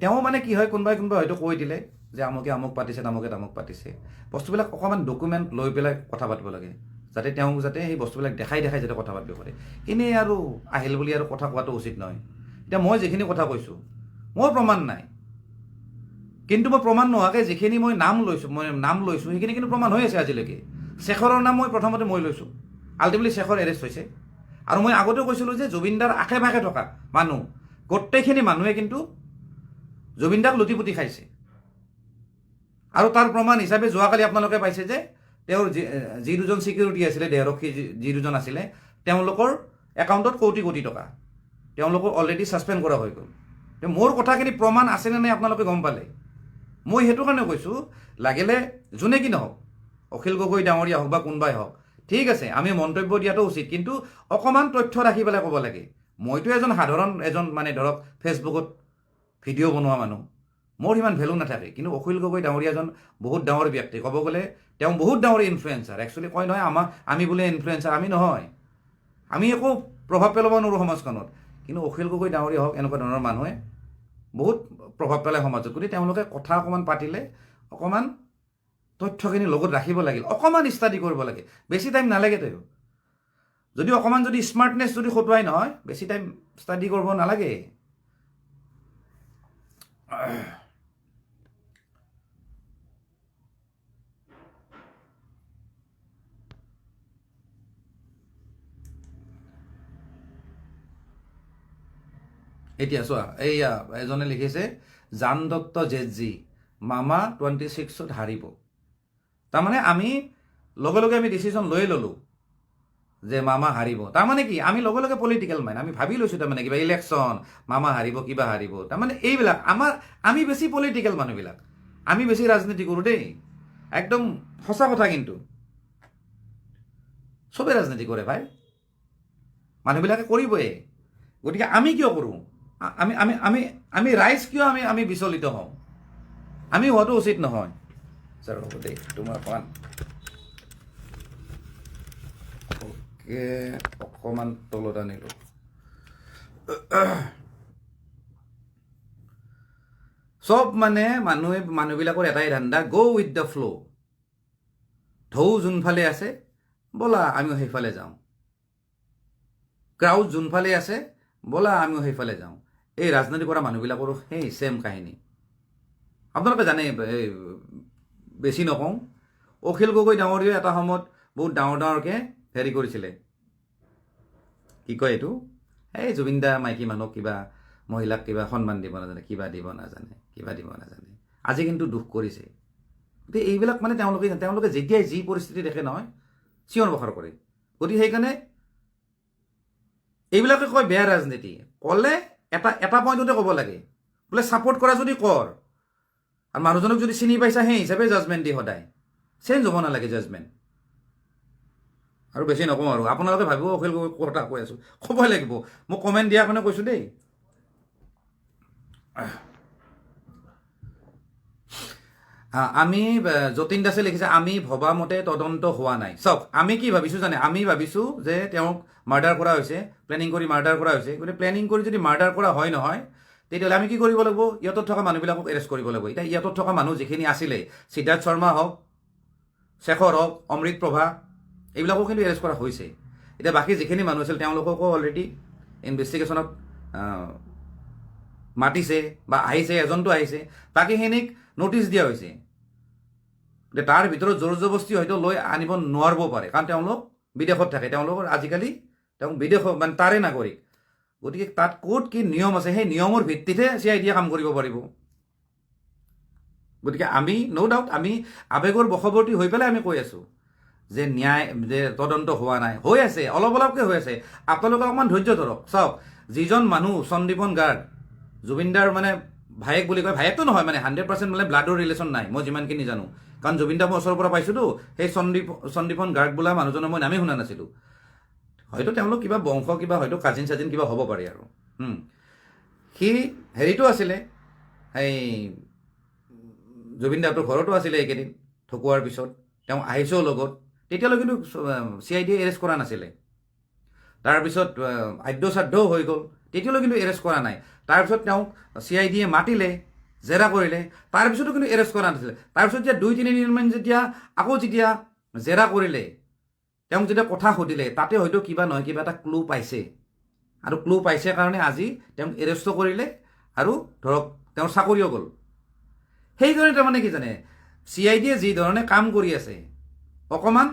তেওঁ মানে কি হয় কোনোবাই হয়তো কৈ দিলে যে আমুকে আমুক পাতিছে তামুকে তামুক পাতিছে বস্তুবিলাক অকণমান ডকুমেণ্ট লৈ পেলাই কথা পাতিব লাগে যাতে তেওঁ যাতে সেই বস্তুবিলাক দেখাই যাতে কথা পাতিব পাৰে এনেই আৰু আহিল বুলি আৰু কথা কোৱাটো উচিত নহয় এতিয়া মই যিখিনি কথা কৈছোঁ মোৰ প্ৰমাণ নাই কিন্তু মই প্ৰমাণ নোহোৱাকৈ যিখিনি মই নাম লৈছোঁ সেইখিনি কিন্তু প্ৰমাণ হৈ আছে আজিলৈকে শেখৰৰ নাম মই প্ৰথমতে মই লৈছোঁ আল্টিমেটলি শেখৰ এৰেষ্ট হৈছে আৰু মই আগতেও কৈছিলোঁ যে জুবিনদাৰ আশে পাশে থকা মানুহ গোটেইখিনি মানুহে কিন্তু জুবিনদাক লুটি খাইছে আৰু তাৰ প্ৰমাণ হিচাপে যোৱাকালি আপোনালোকে পাইছে যে তেওঁৰ যি দুজন ছিকিউৰিটি আছিলে দেহৰক্ষী যি দুজন আছিলে তেওঁলোকৰ একাউণ্টত কোটি টকা তেওঁলোকক অলৰেডি ছাছপেণ্ড কৰা হৈ গ'ল মোৰ কথাখিনি প্ৰমাণ আছেনে নাই আপোনালোকে গম পালে মই সেইটো কাৰণে কৈছোঁ লাগিলে যোনে কি নহওক অখিল গগৈ ডাঙৰীয়া হওক বা কোনোবাই হওক ঠিক আছে আমি মন্তব্য দিয়াটো উচিত কিন্তু অকণমান তথ্য ৰাখি পেলাই ক'ব লাগে মইতো সাধাৰণ মানে ধৰক ফেচবুকত ভিডিঅ' বনোৱা মানুহ মোৰ সিমান ভেলু নাথাকে কিন্তু অখিল গগৈ ডাঙৰীয়াজন বহুত ডাঙৰ ব্যক্তি ক'ব গ'লে তেওঁ বহুত ডাঙৰ ইনফ্লুৱেঞ্চাৰ একচুৱেলি কয় নহয় আমি বোলে ইনফ্লুৱেঞ্চাৰ আমি নহয় আমি একো প্ৰভাৱ পেলাব নোৱাৰোঁ সমাজখনত কিন্তু অখিল গগৈ ডাঙৰীয়া হওক এনেকুৱা ধৰণৰ মানুহে বহুত প্ৰভাৱ পেলায় সমাজত গতিকে তেওঁলোকে কথা অকণমান পাতিলে অকণমান তথ্যখিনি লগত ৰাখিব লাগিল অকণমান ষ্টাডি কৰিব লাগে বেছি টাইম নালাগে তেওঁ যদি অকণমান যদি স্মাৰ্টনেছ যদি খটুৱাই নহয় বেছি টাইম ষ্টাডি কৰিব নালাগে এতিয়া চোৱা এইয়া এজনে লিখিছে জান দত্ত জেজি মামা 26ত হাৰিব তাৰমানে আমি লগে আমি ডিচিশ্যন লৈ ল'লোঁ যে মামা হাৰিব তাৰমানে কি আমি লগে পলিটিকেল মাইণ্ড আমি ভাবি লৈছোঁ তাৰমানে কিবা ইলেকশ্যন মামা হাৰিব কিবা হাৰিব তাৰমানে এইবিলাক আমি বেছি পলিটিকেল মানুহবিলাক আমি বেছি ৰাজনীতি কৰোঁ দেই একদম সঁচা কথা কিন্তু চবেই ৰাজনীতি কৰে ভাই মানুহবিলাকে কৰিবই গতিকে আমি কিয় কৰোঁ আমি ৰাইজ কিয় আমি বিচলিত হওঁ আমি হোৱাটো উচিত নহয় ছাৰ হ'ব দেই তোমাৰ অকণমান অকণমান তলত আনিলোঁ চব মানে মানুহবিলাকৰ এটাই ধান্দা, গ' উইথ দ্য ফ্ল'। ঢৌ যোনফালে আছে ব'লা আমিও সেইফালে যাওঁ, ক্ৰাউড যোনফালে আছে ব'লা আমিও সেইফালে যাওঁ। এই ৰাজনীতি কৰা মানুহবিলাকৰো সেই ছেম কাহিনী। আপোনালোকে জানে, বেছি নকওঁ, অখিল গগৈ ডাঙৰীয়াই এটা সময়ত বহুত ডাঙৰকৈ হেৰি কৰিছিলে, কি কয় এইটো, এই জুবিন দা মাইকী মানুহক কিবা, মহিলাক কিবা সন্মান দিব নাজানে, কিবা দিব নাজানে। আজি কিন্তু দুখ কৰিছে। গতিকে এইবিলাক মানে তেওঁলোকে যেতিয়াই যি পৰিস্থিতি দেখে নহয় চিঞৰ বাখৰ কৰে। গতিকে সেইকাৰণে এইবিলাকে কয় বেয়া ৰাজনীতি। ক'লে এটা পইণ্টতে ক'ব লাগে, বোলে ছাপোৰ্ট কৰা যদি কৰ, আৰু মানুহজনক যদি চিনি পাইছা সেই হিচাপে জাজমেণ্ট দি সদায়, চেঞ্জ হ'ব নালাগে জাজমেণ্ট। আৰু বেছি নকওঁ আৰু, আপোনালোকে ভাবিব অখিল গগৈ কথা কৈ আছোঁ, ক'বই লাগিব। মোক কমেণ্ট দিয়াৰ কাৰণে কৈছোঁ দেই। আমি, যতীন দাসে লিখিছে, আমি ভবা মতে তদন্ত হোৱা নাই। চাওক, আমি কি ভাবিছোঁ জানে, আমি ভাবিছোঁ যে তেওঁক মাৰ্ডাৰ কৰা হৈছে, প্লেনিং কৰি মাৰ্ডাৰ কৰা হৈছে। গতিকে প্লেনিং কৰি যদি মাৰ্ডাৰ কৰা হয় নহয়, তেতিয়াহ'লে আমি কি কৰিব লাগিব, ইয়াতত থকা মানুহবিলাকক এৰেষ্ট কৰিব লাগিব। এতিয়া ইয়াতত থকা মানুহ যিখিনি আছিলে, সিদ্ধাৰ্থ শৰ্মা হওক, শেখৰ হওক, অমৃত প্ৰভা, এইবিলাকো কিন্তু এৰেষ্ট কৰা হৈছে। এতিয়া বাকী যিখিনি মানুহ আছিল তেওঁলোককো অলৰেডি ইনভেষ্টিগেশ্যনত মাতিছে বা আহিছে, এজনটো আহিছে, বাকীখিনিক নটিচ দিয়া হৈছে। গতিকে তাৰ ভিতৰত জোৰ জবস্তি হয়তো লৈ আনিব নোৱাৰিব পাৰে, কাৰণ তেওঁলোক বিদেশত থাকে, তেওঁলোকৰ আজিকালি বিদেশত মানে তাৰে নাগৰিক। গতিকে তাত ক'ত কি নিয়ম আছে, সেই নিয়মৰ ভিত্তিতহে CID কাম কৰিব পাৰিব। গতিকে আমি ন' ডাউট আমি আৱেগৰ বশৱৰ্তী হৈ পেলাই আমি কৈ আছোঁ যে যে তদন্ত হোৱা নাই, হৈ আছে, অলপ অলপকৈ হৈ আছে। আপোনালোকে অকণমান ধৈৰ্য ধৰক। চাওক, যিজন মানুহ সন্দীপন গাৰ্গ, জুবিনদাৰ মানে ভায়েক বুলি কয়, ভায়েকটো নহয় মানে 100% মানে ব্লাডৰ ৰিলেশ্যন নাই, মই যিমানখিনি জানো, কাৰণ জুবিনদা মই ওচৰৰ পৰা পাইছোঁতো। সেই সন্দীপন গাৰ্গ বোলা মানুহজনৰ মই নামেই শুনা নাছিলোঁ। হয়তো তেওঁলোক কিবা বংশ, কিবা হয়তো কাজিন চাজিন কিবা হ'ব পাৰে আৰু। সি হেৰিটো আছিলে, এই জুবিনদাটোৰ ঘৰতো আছিলে এইকেইদিন ঢুকোৱাৰ পিছত, তেওঁ আহিছেও লগত। তেতিয়ালৈ কিন্তু CID এৰেষ্ট কৰা নাছিলে। তাৰপিছত আদ্য শ্ৰাদ্ধও হৈ গ'ল, তেতিয়ালৈ কিন্তু এৰেষ্ট কৰা নাই। তাৰপিছত তেওঁক CID মাতিলে, জেৰা কৰিলে, তাৰপিছতো কিন্তু এৰেষ্ট কৰা নাছিলে। তাৰপিছত যেতিয়া 2-3 দিনমান যেতিয়া জেৰা কৰিলে, তেওঁক যেতিয়া কথা সুধিলে, তাতে হয়তো কিবা নহয় কিবা এটা ক্লু পাইছে, আৰু ক্লু পাইছে কাৰণে আজি তেওঁক এৰেষ্টো কৰিলে, আৰু ধৰক তেওঁৰ চাকৰিও গ'ল। সেইকাৰণে তাৰমানে কি জানে, CID যি ধৰণে কাম কৰি আছে, অকণমান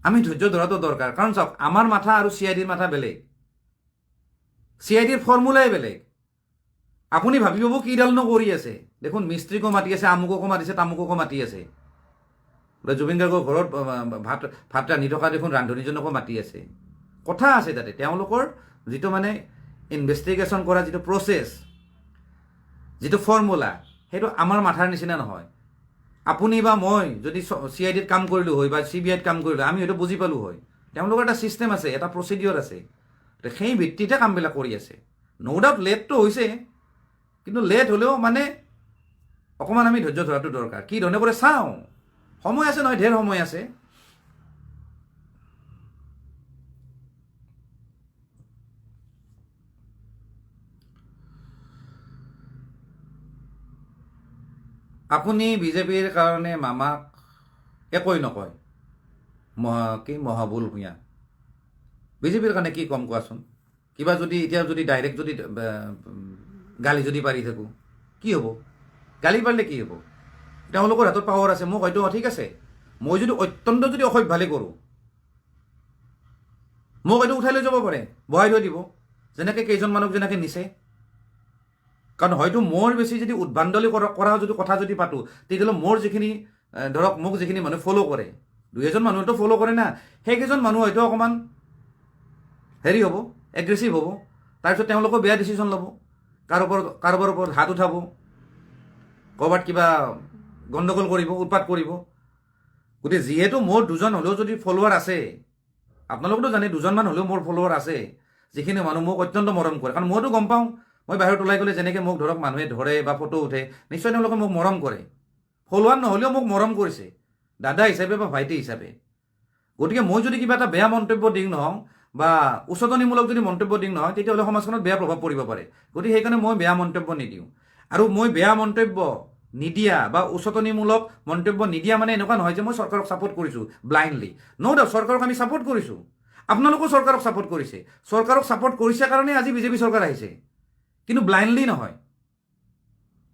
আমি ধৈৰ্য ধৰাটো দৰকাৰ। কাৰণ চাওক, আমাৰ মাথা আৰু CIDৰ মাথা বেলেগ, CIDৰ ফৰ্মুলাই বেলেগ। আপুনি ভাবি পাব কিডালনো কৰি আছে। দেখোন মিস্ত্ৰীকো মাতি আছে, আমুককো মাতিছে, তামুককো মাতি আছে। বোলে জুবিন গাৰ্গৰ ঘৰত ভাত ৰান্ধি থকা দেখোন ৰান্ধনীজনকো মাতি আছে। কথা আছে তাতে। তেওঁলোকৰ যিটো মানে ইনভেষ্টিগেশ্যন কৰা যিটো প্ৰচেছ, যিটো ফৰ্মুলা, সেইটো আমাৰ মাথাৰ নিচিনা নহয়। আপুনি বা মই যদি CIDত কাম কৰিলোঁ হয় বা CBIত কাম কৰিলোঁ, আমি হয়তো বুজি পালোঁ হয়। তেওঁলোকৰ এটা ছিষ্টেম আছে, এটা প্ৰচিডিঅ'ৰ আছে, সেই ভিত্তিতে কামবিলাক কৰি আছে। ন' ডাউট লেটটো হৈছে, কিন্তু লেট হ'লেও মানে অকণমান আমি ধৈৰ্য ধৰাটো দৰকাৰ। কি ধৰণে কৰে চাওঁ, সময় আছে নহয়, ঢেৰ সময় আছে। আপুনি বিজেপিৰ কাৰণে মামাক একোৱে নকয়, মহাবুল ভূঞা। বিজেপিৰ কাৰণে কি ক'ম কোৱাচোন? কিবা যদি এতিয়া যদি ডাইৰেক্ট যদি গালি যদি পাৰি থাকোঁ, কি হ'ব? গালি পাৰিলে কি হ'ব? তেওঁলোকৰ হাতত পাৱাৰ আছে। মোক হয়তো ঠিক আছে, মই যদি অত্যন্ত যদি অসভ্যালি কৰোঁ, মোক হয়তো উঠাই লৈ যাব পাৰে, বহাই থৈ দিব, যেনেকৈ কেইজন মানুহক যেনেকৈ নিছে। কাৰণ হয়তো মোৰ বেছি যদি উদ্ভণ্ডালি কৰা যদি কথা যদি পাতোঁ, তেতিয়াহ'লে মোৰ যিখিনি ধৰক মোক যিখিনি মানুহে ফ'ল' কৰে, 2-এজন মানুহতো ফ'ল' কৰে না, সেইকেইজন মানুহ হয়তো অকণমান হেৰি হ'ব, এগ্ৰেছিভ হ'ব। তাৰপিছত তেওঁলোকেও বেয়া ডিচিশ্যন ল'ব, কাৰোবাৰ ওপৰত হাত উঠাব, ক'ৰবাত কিবা গণ্ডগোল কৰিব, উৎপাত কৰিব। গতিকে যিহেতু মোৰ 2জন হ'লেও যদি ফলোৱাৰ আছে, আপোনালোকেতো জানে 2জনমান হ'লেও মোৰ ফলোৱাৰ আছে, যিখিনি মানুহ মোক অত্যন্ত মৰম কৰে। কাৰণ মইতো গম পাওঁ, মই বাহিৰত ওলাই গ'লে যেনেকৈ মোক ধৰক মানুহে ধৰে বা ফটো উঠে, নিশ্চয় তেওঁলোকে মোক মৰম কৰে। ফলোৱাৰ নহ'লেও মোক মৰম কৰিছে, দাদা হিচাপে বা ভাইটি হিচাপে। গতিকে মই যদি কিবা এটা বেয়া মন্তব্য দিওঁ নহওঁ বা উচতনিমূলক যদি মন্তব্য দিওঁ নহয়, তেতিয়াহ'লে সমাজখনত বেয়া প্ৰভাৱ পৰিব পাৰে। গতিকে সেইকাৰণে মই বেয়া মন্তব্য নিদিওঁ। আৰু মই বেয়া মন্তব্য নিদিয়া বা উচতনিমূলক মন্তব্য নিদিয়া মানে এনেকুৱা নহয় যে মই চৰকাৰক ছাপোৰ্ট কৰিছোঁ ব্লাইণ্ডলি। ন' ডাউট চৰকাৰক আমি ছাপোৰ্ট কৰিছোঁ, আপোনালোকেও চৰকাৰক ছাপোৰ্ট কৰিছে। চৰকাৰক ছাপোৰ্ট কৰিছে কাৰণে আজি বিজেপি চৰকাৰ আহিছে, কিন্তু ব্লাইণ্ডলি নহয়,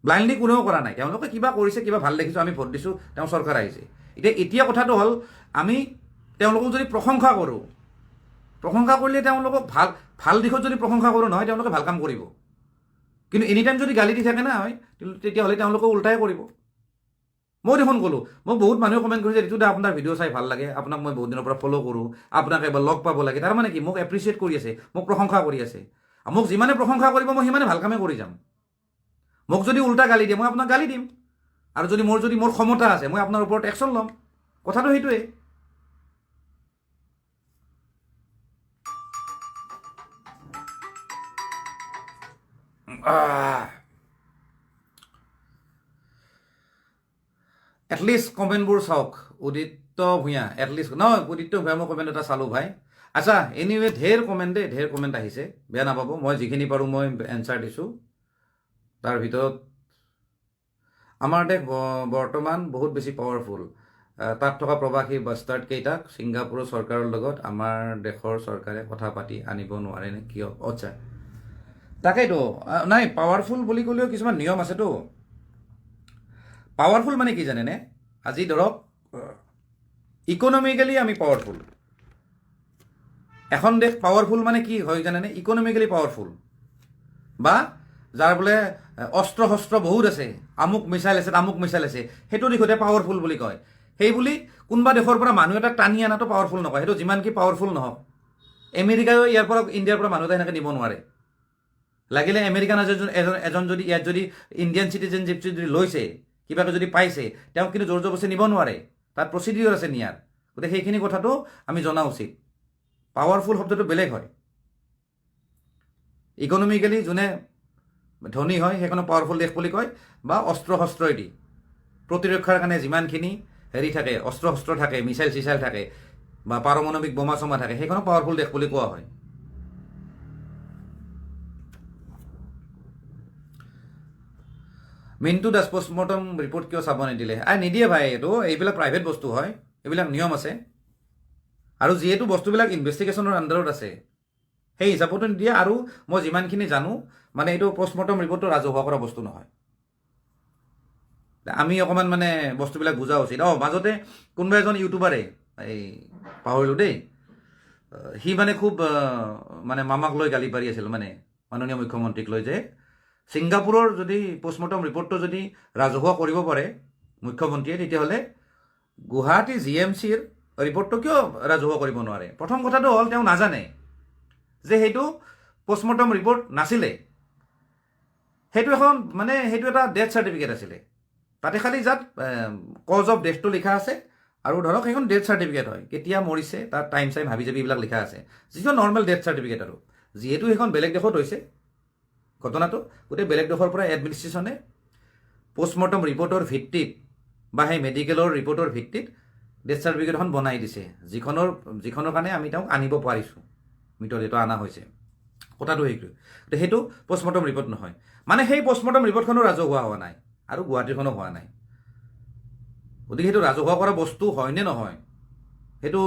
ব্লাইণ্ডলি কোনেও কৰা নাই। তেওঁলোকে কিবা কৰিছে, কিবা ভাল দেখিছোঁ, আমি ভোট দিছোঁ, তেওঁ চৰকাৰ আহিছে। এতিয়া কথাটো হ'ল আমি তেওঁলোকক যদি প্ৰশংসা কৰোঁ, প্ৰশংসা কৰিলে তেওঁলোকক ভাল দিশত যদি প্ৰশংসা কৰোঁ নহয়, তেওঁলোকে ভাল কাম কৰিব। কিন্তু এনি টাইম যদি গালি দি থাকে নহয়, তেতিয়াহ'লে তেওঁলোকে উল্টাই কৰিব। মই দেখোন ক'লোঁ, মোক বহুত মানুহে কমেণ্ট কৰিছে, এইটো আপোনাৰ ভিডিঅ' চাই ভাল লাগে, আপোনাক মই বহুত দিনৰ পৰা ফ'ল' কৰোঁ, আপোনাক এবাৰ লগ পাব লাগে। তাৰমানে কি, মোক এপ্ৰিচিয়েট কৰি আছে, মোক প্ৰশংসা কৰি আছে। মোক যিমানে প্ৰশংসা কৰিব মই সিমানে ভাল কামেই কৰি যাম। মোক যদি উল্টা গালি দিয়ে মই আপোনাক গালি দিম, আৰু যদি মোৰ ক্ষমতা আছে মই আপোনাৰ ওপৰত একশ্যন ল'ম। কথাটো সেইটোৱে। এটলিষ্ট কমেণ্টবোৰ চাওক। উদিত্য ভূঞা, এটলিষ্ট নহয়, উদিত্য ভূঞা মই কমেণ্ট এটা চালোঁ ভাই। আচ্ছা, এনিৱে ঢেৰ কমেণ্ট দেই, ঢেৰ কমেণ্ট আহিছে, বেয়া নাপাব। মই যিখিনি পাৰোঁ মই এনচাৰ দিছোঁ। তাৰ ভিতৰত আমাৰ দেশ বৰ্তমান বহুত বেছি পাৱাৰফুল। তাত থকা প্ৰৱাসী বাষ্টাৰ্ড কেইটাক ছিংগাপুৰৰ চৰকাৰৰ লগত আমাৰ দেশৰ চৰকাৰে কথা পাতি আনিব নোৱাৰে নে কিয়? আচ্ছা, তাকেইতো। নাই, পাৱাৰফুল বুলি ক'লেও কিছুমান নিয়ম আছেতো। পাৱাৰফুল মানে কি জানেনে? আজি ধৰক ইকনমিকেলি আমি পাৱাৰফুল। এখন দেশ পাৱাৰফুল মানে কি হয় জানেনে? ইকনমিকেলি পাৱাৰফুল, বা যাৰ বোলে অস্ত্ৰ শস্ত্ৰ বহুত আছে, আমুক মিছাইল আছে, তামুক মিছাইল আছে, সেইটো দিশতে পাৱাৰফুল বুলি কয়। সেই বুলি কোনোবা দেশৰ পৰা মানুহ এটাক টানি অনাটো পাৱাৰফুল নকয়। সেইটো যিমান কি পাৱাৰফুল নহওক, আমেৰিকাও ইয়াৰ পৰা ইণ্ডিয়াৰ পৰা মানুহ এটা সেনেকৈ নিব নোৱাৰে। লাগিলে আমেৰিকান এজন যদি ইয়াত যদি ইণ্ডিয়ান চিটিজেনশ্বিপ যদি লৈছে, কিবাকে যদি পাইছে, তেওঁক কিন্তু জোৰ জবৰদস্তি নিব নোৱাৰে। তাত প্ৰচিডিউৰ আছে নিয়াৰ। গতিকে সেইখিনি কথাটো আমি জনা উচিত। পাৱাৰফুল শব্দটো বেলেগ হয়। ইকনমিকেলি যোনে ধনী হয় সেইখনক পাৱাৰফুল দেশ বুলি কয়, বা অস্ত্ৰ শস্ত্ৰইদি প্ৰতিৰক্ষাৰ কাৰণে যিমানখিনি হেৰি থাকে, অস্ত্ৰ শস্ত্ৰ থাকে, মিছাইল চিছাইল থাকে, বা পাৰমাণৱিক বোমা চমা থাকে, সেইখনক পাৱাৰফুল দেশ বুলি কোৱা হয়। মিণ্টু দাস, পষ্টমৰ্টম ৰিপৰ্ট কিয় চাব নিদিলে? নিদিয়ে ভাই, এইবিলাক প্ৰাইভেট বস্তু হয়, এইবিলাক নিয়ম আছে। আৰু যিহেতু বস্তুবিলাক ইনভেষ্টিগেশ্যনৰ আণ্ডাৰত আছে, সেই হিচাপতো নিদিয়ে। আৰু মই যিমানখিনি জানো, মানে এইটো পষ্টমৰ্টম ৰিপৰ্টটো ৰাজহুৱা কৰা বস্তু নহয়। আমি অকণমান মানে বস্তুবিলাক বুজা উচিত। মাজতে কোনোবা এজন ইউটিউবাৰে, এই পাহৰিলোঁ দেই, সি মানে খুব মানে মামাক লৈ গালি পাৰি আছিল, মানে মাননীয় মুখ্যমন্ত্ৰীক লৈ, যে ছিংগাপুৰৰ যদি পষ্টমৰ্টম ৰিপৰ্টটো যদি ৰাজহুৱা কৰিব পাৰে মুখ্যমন্ত্ৰীয়ে, তেতিয়াহ'লে গুৱাহাটী GMCৰ ৰিপৰ্টটো কিয় ৰাজহুৱা কৰিব নোৱাৰে? প্ৰথম কথাটো হ'ল তেওঁ নাজানে যে সেইটো পষ্টমৰ্টম ৰিপৰ্ট নাছিলে। সেইটো এটা ডেথ চাৰ্টিফিকেট আছিলে। তাতে খালি যাত কজ অফ ডেথটো লিখা আছে, আৰু ধৰক সেইখন ডেথ চাৰ্টিফিকেট হয়, কেতিয়া মৰিছে তাৰ টাইম চাইম হাবি জাবি এইবিলাক লিখা আছে, যিখন নৰ্মেল ডেথ চাৰ্টিফিকেট। আৰু যিহেতু সেইখন বেলেগ দেশত হৈছে ঘটনাটো, গোটেই বেলেগ দেশৰ পৰা এডমিনিষ্ট্ৰেশ্যনে পষ্টমৰ্টম ৰিপৰ্টৰ ভিত্তিত বা সেই মেডিকেলৰ ৰিপৰ্টৰ ভিত্তিত ডেথ চাৰ্টিফিকেট এখন বনাই দিছে, যিখনৰ কাৰণে আমি তেওঁক আনিব পাৰিছোঁ, মৃতদেহটো অনা হৈছে। কথাটো সেইটো। সেইটো পষ্টমৰ্টম ৰিপৰ্ট নহয়। মানে সেই পষ্টমৰ্টম ৰিপৰ্টখনো ৰাজহুৱা হোৱা নাই, আৰু গুৱাহাটীখনো হোৱা নাই। গতিকে সেইটো ৰাজহুৱা কৰা বস্তু হয়নে নহয়, সেইটো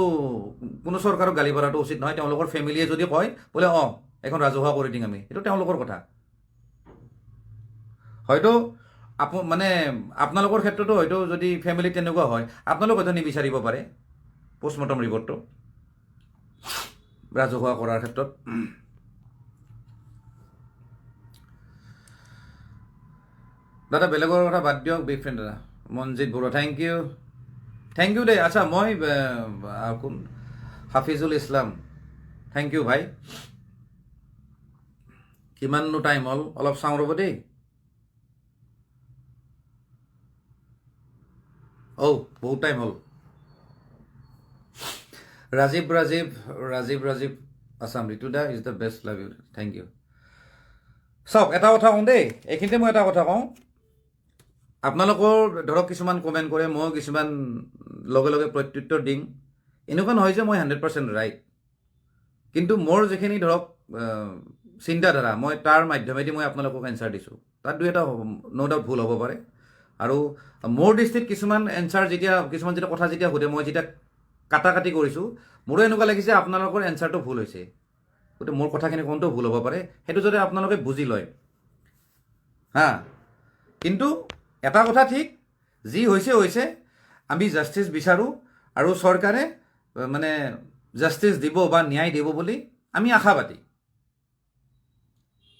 কোনো চৰকাৰক গালি পৰাটো উচিত নহয়। তেওঁলোকৰ ফেমিলিয়ে যদি কয় বোলে এখন ৰাজহুৱা কৰি দিম আমি, সেইটো তেওঁলোকৰ কথা। হয়তো মানে আপোনালোকৰ ক্ষেত্ৰতো হয়তো যদি ফেমিলি তেনেকুৱা হয়, আপোনালোক হয়তো নিবিচাৰিব পাৰে পষ্টমৰ্টম ৰিপৰ্টটো ৰাজহুৱা কৰাৰ ক্ষেত্ৰত। দাদা বেলেগৰ কথা বাদ দিয়ক, বিগ ফ্ৰেণ্ড দাদা মনজিত বৰুৱা, থেংক ইউ দেই। আচ্ছা, মই কোন হাফিজুল ইছলাম, থেংক ইউ ভাই। কিমাননো টাইম হ'ল অলপ চাওঁ ৰ'ব দেই। বহুত টাইম হ'ল। Rajib Assam, Ritu da is the best, love you, thank you. চাওক, এটা কথা কওঁ দেই, এইখিনিতে মই এটা কথা কওঁ। আপোনালোকৰ ধৰক কিছুমান কমেণ্ট কৰে, মই কিছুমান লগে লগে প্ৰত্যুত্তৰ দিম। এনেকুৱা নহয় যে মই 100% ৰাইট, কিন্তু মোৰ যিখিনি ধৰক চিন্তাধাৰা মই তাৰ মাধ্যমেদি মই আপোনালোকক এনচাৰ দিছোঁ। তাত দুই এটা ন' ডাউট ভুল হ'ব পাৰে। আৰু মোৰ দৃষ্টিত কিছুমান এনচাৰ কিছুমান কথা যেতিয়া সোধে, মই যেতিয়া কাটি কৰিছোঁ, মোৰো এনেকুৱা লাগিছে আপোনালোকৰ এনচাৰটো ভুল হৈছে। গতিকে মোৰ কথাখিনি কোনটো ভুল হ'ব পাৰে সেইটো যদি আপোনালোকে বুজি লয় হা। কিন্তু এটা কথা ঠিক, যি হৈছে আমি জাষ্টিচ বিচাৰোঁ আৰু চৰকাৰে মানে জাষ্টিচ দিব বা ন্যায় দিব বুলি আমি আশাবাদী।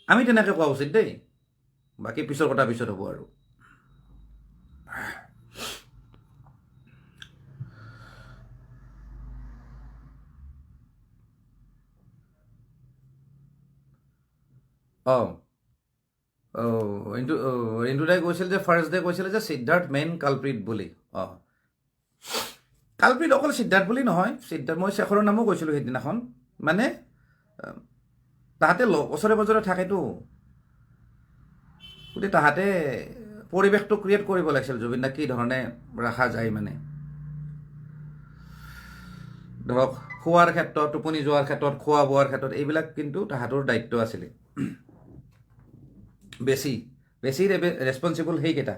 আমি তেনেকৈ কোৱা উচিত দেই। বাকী পিছৰ কথা পিছত হ'ব আৰু। ৰিণ্টুদাই কৈছিল যে ফাৰ্ষ্ট ডে কৈছিলে যে সিদ্ধাৰ্থ মেইন কালপ্ৰিট বুলি। কালপ্ৰিট অকল সিদ্ধাৰ্থ বুলি নহয়, মই শেখৰৰ নামো কৈছিলোঁ সেইদিনাখন। মানে তাহাঁতে ওচৰে পাজৰে থাকেতো, গতিকে তাহাঁতে পৰিৱেশটো ক্ৰিয়েট কৰিব লাগিছিল জুবিন দাক কি ধৰণে ৰখা যায়। মানে ধৰক খোৱাৰ ক্ষেত্ৰত, টোপনি যোৱাৰ ক্ষেত্ৰত, খোৱা বোৱাৰ ক্ষেত্ৰত এইবিলাক কিন্তু তাহাঁতৰ দায়িত্ব আছিলে। বেছি ৰেছপনচিবল সেইকেইটা।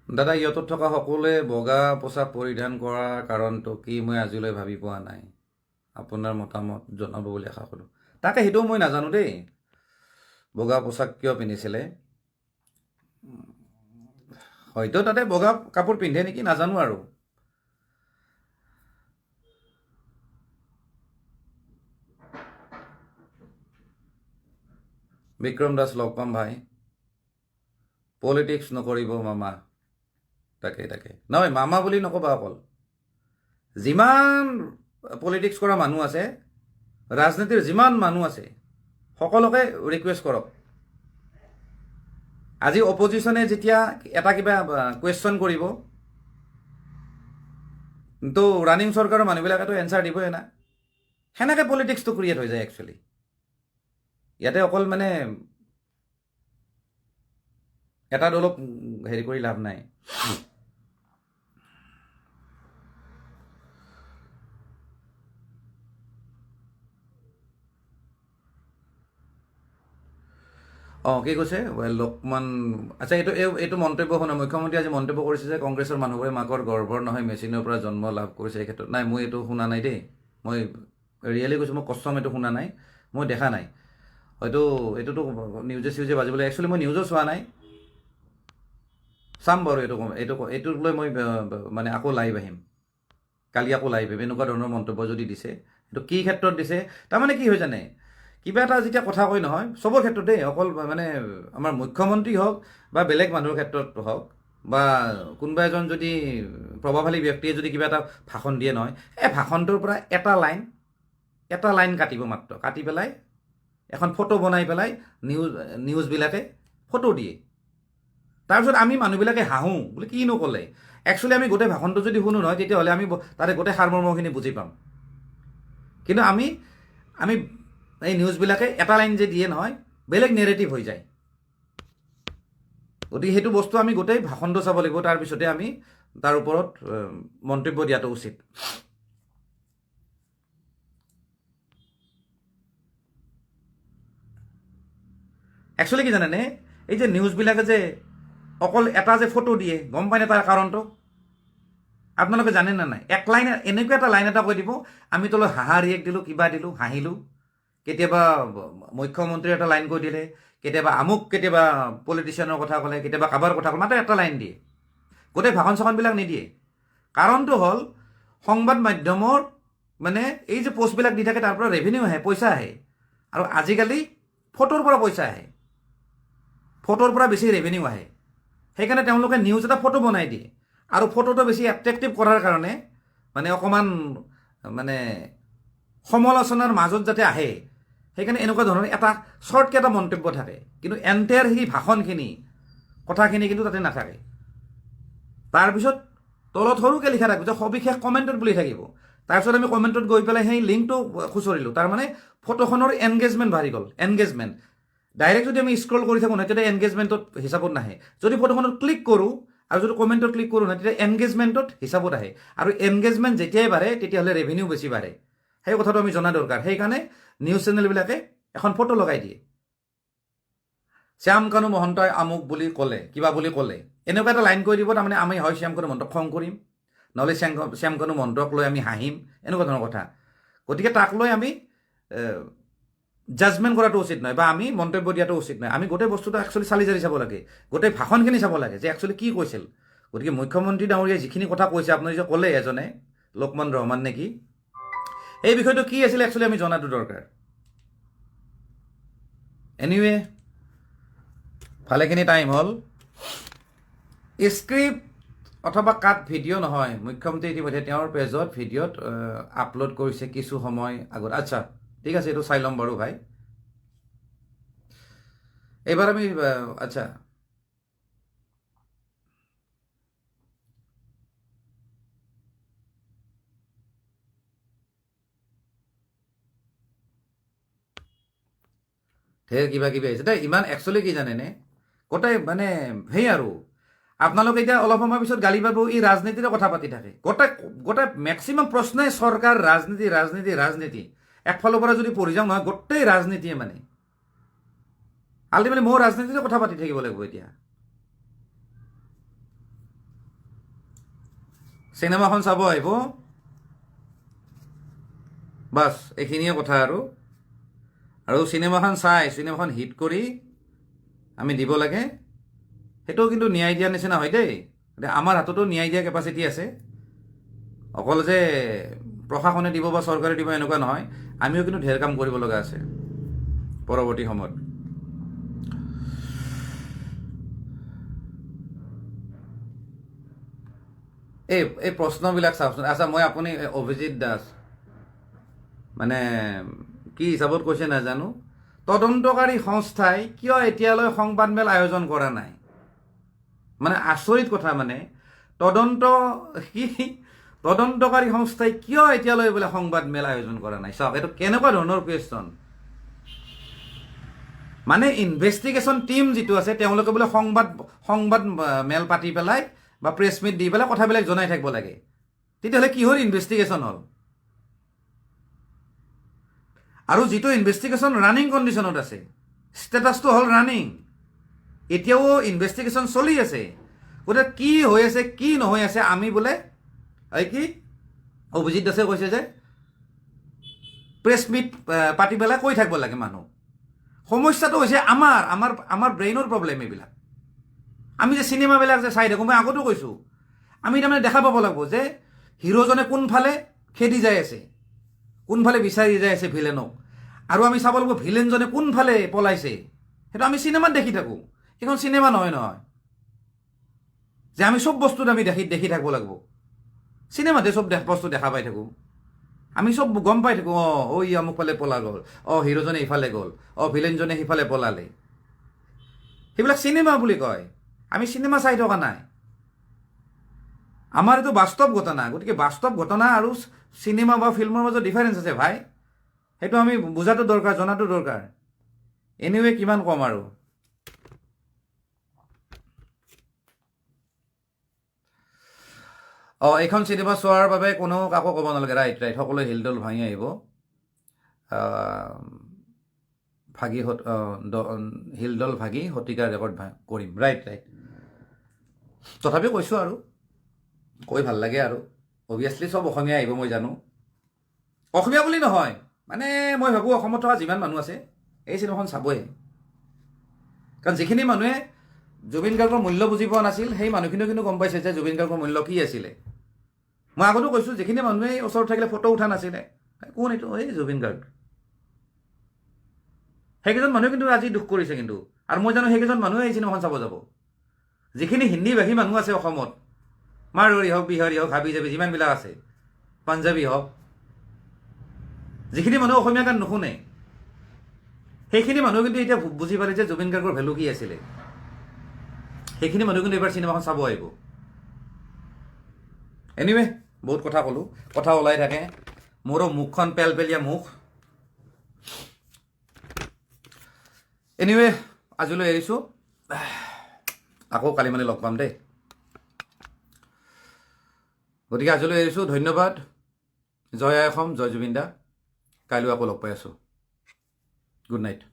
দাদা, ইহঁতত থকা সকলোৱে বগা পোচাক পৰিধান কৰাৰ কাৰণটো কি মই আজিলৈ ভাবি পোৱা নাই। আপোনাৰ মতামত জনাব বুলি আশা কৰোঁ। তাকে সেইটোও মই নাজানো দেই, বগা পোচাক কিয় পিন্ধিছিলে। হয়তো তাতে বগা কাপোৰ পিন্ধে নেকি, নাজানো আৰু। বিক্ৰম দাস লগ পাম ভাই। পলিটিক্স নকৰিব মামা। তাকে নহয়, মামা বুলি নক'বা অকল। যিমান পলিটিক্স কৰা মানুহ আছে, ৰাজনীতিৰ যিমান মানুহ আছে, সকলোকে ৰিকুৱেষ্ট কৰক। আজি অপজিশ্যনে যেতিয়া এটা কিবা কুৱেশ্যন কৰিব, তো ৰানিং চৰকাৰৰ মানুহবিলাকেতো এনচাৰ দিবই না। সেনেকৈ পলিটিক্সটো ক্ৰিয়েট হৈ যায় একচুৱেলি। ইয়াতে অকল মানে এটা দলক হেৰি কৰি লাভ নাই। কি কৈছে লোকমান? আচ্ছা, এইটো মন্তব্য শুনা। মুখ্যমন্ত্ৰী আজি মন্তব্য কৰিছে যে কংগ্ৰেছৰ মানুহবোৰে মাকৰ গৰ্ভৰ নহয় মেচিনৰ পৰা জন্ম লাভ কৰিছে। এই ক্ষেত্ৰত নাই, মই এইটো শুনা নাই দেই। মই ৰিয়েলি কৈছোঁ, মই কষ্টম এইটো শুনা নাই, মই দেখা নাই। হয়তো এইটোতো নিউজে বাজিবলৈ, একচুৱেলি মই নিউজো চোৱা নাই। চাম বাৰু এইটোক লৈ মই মানে আকৌ লাইভ আহিম, কালি আকৌ লাইভ আহিম। এনেকুৱা ধৰণৰ মন্তব্য যদি দিছে, এইটো কি ক্ষেত্ৰত দিছে? তাৰমানে কি হয় জানে, কিবা এটা যেতিয়া কথা কয় নহয়, চবৰ ক্ষেত্ৰতে, অকল মানে আমাৰ মুখ্যমন্ত্ৰী হওক বা বেলেগ মানুহৰ ক্ষেত্ৰত হওক, বা কোনোবা এজন যদি প্ৰভাৱশালী ব্যক্তিয়ে যদি কিবা এটা ভাষণ দিয়ে নহয়, এই ভাষণটোৰ পৰা এটা লাইন কাটিব মাত্ৰ, কাটি পেলাই এখন ফটো বনাই পেলাই নিউজবিলাকে ফটো দিয়ে। তাৰপিছত আমি মানুহবিলাকে হাঁহোঁ বোলে কিনো ক'লে। একচুৱেলি আমি গোটেই ভাষণটো যদি শুনো নহয়, তেতিয়াহ'লে আমি তাৰে গোটেই সাৰমৰ্মখিনি বুজি পাম। কিন্তু আমি এই নিউজবিলাকে এটা লাইন যে দিয়ে নহয়, বেলেগ নেৰেটিভ হৈ যায়। গতিকে সেইটো বস্তু আমি গোটেই ভাষণটো চাব লাগিব, তাৰপিছতে আমি তাৰ ওপৰত মন্তব্য দিয়াটো উচিত। একচুৱেলি কি জানেনে, এই যে নিউজবিলাকে যে অকল এটা যে ফটো দিয়ে, গম পায়নে তাৰ কাৰণটো? আপোনালোকে জানে নে নাই? এক লাইন, এনেকুৱা এটা লাইন এটা কৈ দিব, আমি তলত হাঁহা ৰিয়েক্ট দিলোঁ, কিবা দিলোঁ, হাঁহিলোঁ। কেতিয়াবা মুখ্যমন্ত্ৰীৰ এটা লাইন কৈ দিলে, কেতিয়াবা পলিটিচিয়ানৰ কথা ক'লে, কেতিয়াবা কাৰোবাৰ কথা ক'লে, মাত্ৰ এটা লাইন দিয়ে, গোটেই ভাষণ চাখনবিলাক নিদিয়ে। কাৰণটো হ'ল সংবাদ মাধ্যমৰ মানে এই যে পোষ্টবিলাক দি থাকে, তাৰ পৰা ৰেভিনিউ আহে, পইচা আহে। আৰু আজিকালি ফটোৰ পৰা পইচা আহে, ফটোৰ পৰা বেছি ৰেভিনিউ আহে। সেইকাৰণে তেওঁলোকে নিউজ এটা ফটো বনাই দিয়ে, আৰু ফটোটো বেছি এট্ৰেক্টিভ কৰাৰ কাৰণে মানে অকণমান মানে সমালোচনাৰ মাজত যাতে আহে, সেইকাৰণে এনেকুৱা ধৰণৰ এটা শ্বৰ্টকৈ এটা মন্তব্য থাকে, কিন্তু এণ্টায়াৰ সেই ভাষণখিনি কথাখিনি কিন্তু তাতে নাথাকে। তাৰপিছত তলত সৰুকৈ লিখা থাকিব যে সবিশেষ কমেণ্টত বুলি থাকিব। তাৰপিছত আমি কমেণ্টত গৈ পেলাই সেই লিংকটো খুচৰিলোঁ, তাৰমানে ফটোখনৰ এনগেজমেণ্ট বাঢ়ি গ'ল। এনগেজমেণ্ট ডাইৰেক্ট যদি আমি স্ক্ৰল কৰি থাকোঁ নহয় তেতিয়া এনগেজমেণ্টত হিচাপত নাহে। যদি ফটোখনত ক্লিক কৰোঁ আৰু যদি কমেণ্টত ক্লিক কৰোঁ নহয় তেতিয়া এনগেজমেণ্টত হিচাপত আহে। আৰু এনগেজমেণ্ট যেতিয়াই বাঢ়ে তেতিয়াহ'লে ৰেভিনিউ বেছি বাঢ়ে। সেই কথাটো আমি জনা দৰকাৰ। সেইকাৰণে নিউজ চেনেলবিলাকে এখন ফটো লগাই দিয়ে, শ্যাম কানু মহন্তই আমুক বুলি ক'লে, কিবা বুলি ক'লে, এনেকুৱা এটা লাইন কৰি দিব, তাৰমানে আমি হয় শ্যাম কানু মহন্তক খং কৰিম, নহ'লে শ্যাম কানু মহন্তক লৈ আমি হাঁহিম, এনেকুৱা ধৰণৰ কথা। গতিকে তাক লৈ আমি জাজমেণ্ট কৰাটো উচিত নহয়, বা আমি মন্তব্য দিয়াটো উচিত নহয়। আমি গোটেই বস্তুটো একচুৱেলি চালি জাৰি চাব লাগে, গোটেই ভাষণখিনি চাব লাগে যে একচুৱেলি কি কৈছিল। গতিকে মুখ্যমন্ত্ৰী ডাঙৰীয়াই যিখিনি কথা কৈছে, আপুনি যে ক'লে এজনে লোকমান ৰহমান নেকি, এই বিষয়টো কি আছিলে একচুৱেলি আমি জনাটো দৰকাৰ। এনিৱে ভালেখিনি টাইম হ'ল। স্ক্ৰিপ্ট অথবা কাট ভিডিঅ' নহয়, মুখ্যমন্ত্ৰী ইতিমধ্যে তেওঁৰ পেজত ভিডিঅ'ত আপলোড কৰিছে কিছু সময় আগত। আচ্ছা ঠিক আছে, এইটো চাই ল'ম বাৰু ভাই। এইবাৰ আমি আচ্ছা ঢেৰ কিবা কিবি আহিছে দেই। ইমান একচুৱেলি কি জানেনে, গোটেই মানে সেই আৰু আপোনালোকে এতিয়া অলপ সময় পিছত গালি পাব ই ৰাজনীতিৰে কথা পাতি থাকে। গোটেই মেক্সিমাম প্ৰশ্নই চৰকাৰ, ৰাজনীতি ৰাজনীতি ৰাজনীতি। একফালৰ পৰা যদি পঢ়ি যাওঁ নহয়, গোটেই ৰাজনীতিয়ে মানে আল্টিমেটলি মই ৰাজনীতিৰে কথা পাতি থাকিব লাগিব এতিয়া। চিনেমাখন চাব আহিব, বাছ এইখিনিয়ে কথা আৰু চিনেমাখন চাই চিনেমাখন হিট কৰি আমি দিব লাগে, সেইটো কিন্তু ন্যায় দিয়াৰ নিচিনা হয় দেই। আমাৰ হাততো ন্যায় দিয়া কেপাচিটি আছে, অকল যে প্ৰশাসনে দিব বা চৰকাৰে দিব এনেকুৱা নহয়। আমিও কিন্তু ঢেৰ কাম কৰিব লগা আছে পৰৱৰ্তী সময়ত। এই প্ৰশ্নবিলাক চাওকচোন। আচ্ছা মই আপুনি অভিজিত দাস মানে কি হিচাপত কৈছে নাজানো, তদন্তকাৰী সংস্থাই কিয় এতিয়ালৈ সংবাদমেল আয়োজন কৰা নাই? মানে আচৰিত কথা, মানে তদন্তকাৰী সংস্থাই কিয় এতিয়ালৈ বোলে সংবাদমেল আয়োজন কৰা নাই? চাওক এইটো কেনেকুৱা ধৰণৰ কুৱেশ্যন। মানে ইনভেষ্টিগেশ্যন টিম যিটো আছে তেওঁলোকে বোলে সংবাদ মেল পাতি পেলাই বা প্ৰেছ মিট দি পেলাই কথাবিলাক জনাই থাকিব লাগে। তেতিয়াহ'লে কিহৰ ইনভেষ্টিগেশ্যন হ'ল? আৰু যিটো ইনভেষ্টিগেশ্যন ৰানিং কণ্ডিশ্যনত আছে, ষ্টেটাছটো হ'ল ৰানিং, এতিয়াও ইনভেষ্টিগেশ্যন চলি আছে। গতিকে কি হৈ আছে কি নহৈ আছে আমি বোলে কি অভিজিত দাসে কৈছে যে প্ৰেছ মিট পাতি পেলাই কৈ থাকিব লাগে মানুহ। সমস্যাটো হৈছে আমাৰ ব্ৰেইনৰ প্ৰব্লেম এইবিলাক। আমি যে চিনেমাবিলাক যে চাই থাকোঁ, মই আগতো কৈছোঁ, আমি তাৰমানে দেখা পাব লাগিব যে হিৰোজনে কোনফালে খেদি যাই আছে, কোনফালে বিচাৰি যাই আছে ভিলেনক, আৰু আমি চাব লাগিব ভিলেনজনে কোনফালে পলাইছে। সেইটো আমি চিনেমাত দেখি থাকোঁ, সেইখন চিনেমা নহয় যে আমি চব বস্তুত আমি দেখি থাকিব লাগিব। চিনেমাতে চব বস্তু দেখা পাই থাকোঁ, আমি চব গম পাই থাকোঁ। ই আমুক ফালে পলা গ'ল, হিৰোজনে ইফালে গ'ল, ভিলেনজনে সিফালে পলালে। সেইবিলাক চিনেমা বুলি কয়, আমি চিনেমা চাই থকা নাই। আমাৰ এইটো বাস্তৱ ঘটনা। গতিকে বাস্তৱ ঘটনা আৰু চিনেমা বা ফিল্মৰ মাজত ডিফাৰেঞ্চ আছে ভাই, সেইটো আমি বুজাটো দৰকাৰ, জনাটো দৰকাৰ। এনিৱে কিমান কম আৰু এইখন চিনেমা চোৱাৰ বাবে কোনো কাকো ক'ব নালাগে। ৰাইট সকলোৱে হিলডল ভাঙি আহিব, হিলডল ভাগি শতিকাৰ ৰেকৰ্ড কৰিম। ৰাইট তথাপিও কৈছোঁ আৰু কৈ ভাল লাগে। আৰু অভিয়াছলি চব অসমীয়া আহিব মই জানো, অসমীয়া বুলি নহয় মানে মই ভাবোঁ অসমত থকা যিমান মানুহ আছে এই চিনেমাখন চাবই। কাৰণ যিখিনি মানুহে জুবিন গাৰ্গৰ মূল্য বুজি পোৱা নাছিল, সেই মানুহখিনিও কিন্তু গম পাইছে যে জুবিন গাৰ্গৰ মূল্য কি আছিলে। মই আগতো কৈছোঁ, যিখিনি মানুহে ওচৰত থাকিলে ফটো উঠা নাছিলে, কোন এইটো, এই জুবিন গাৰ্গ, সেইকেইজন মানুহে কিন্তু আজি দুখ কৰিছে কিন্তু। আৰু মই জানো সেইকেইজন মানুহে এই চিনেমাখন চাব যাব। যিখিনি হিন্দীভাষী মানুহ আছে অসমত, মাৰোৱাৰী হওক, বিহাৰী হওক, হাবি জাবি যিমানবিলাক আছে, পাঞ্জাবী হওক, যিখিনি মানুহ অসমীয়া গান নুশুনে, সেইখিনি মানুহ কিন্তু এতিয়া বুজি পালে যে জুবিন গাৰ্গৰ ভেলু কি আছিলে সেইখিনি মানুহ কিন্তু এইবাৰ চিনেমাখন চাব আহিব এনিৱে বহুত কথা ক'লোঁ কথা ওলাই থাকে মোৰো মুখখন পেলপেলীয়া মুখ এনিৱে আজিলৈ এৰিছোঁ আকৌ কালি মানে লগ পাম দেই গতিকে আজিলৈ এৰিছোঁ ধন্যবাদ জয় আই অসম জয় জুবিন দা কাইলৈ আকৌ লগ পাই আছোঁ গুড নাইট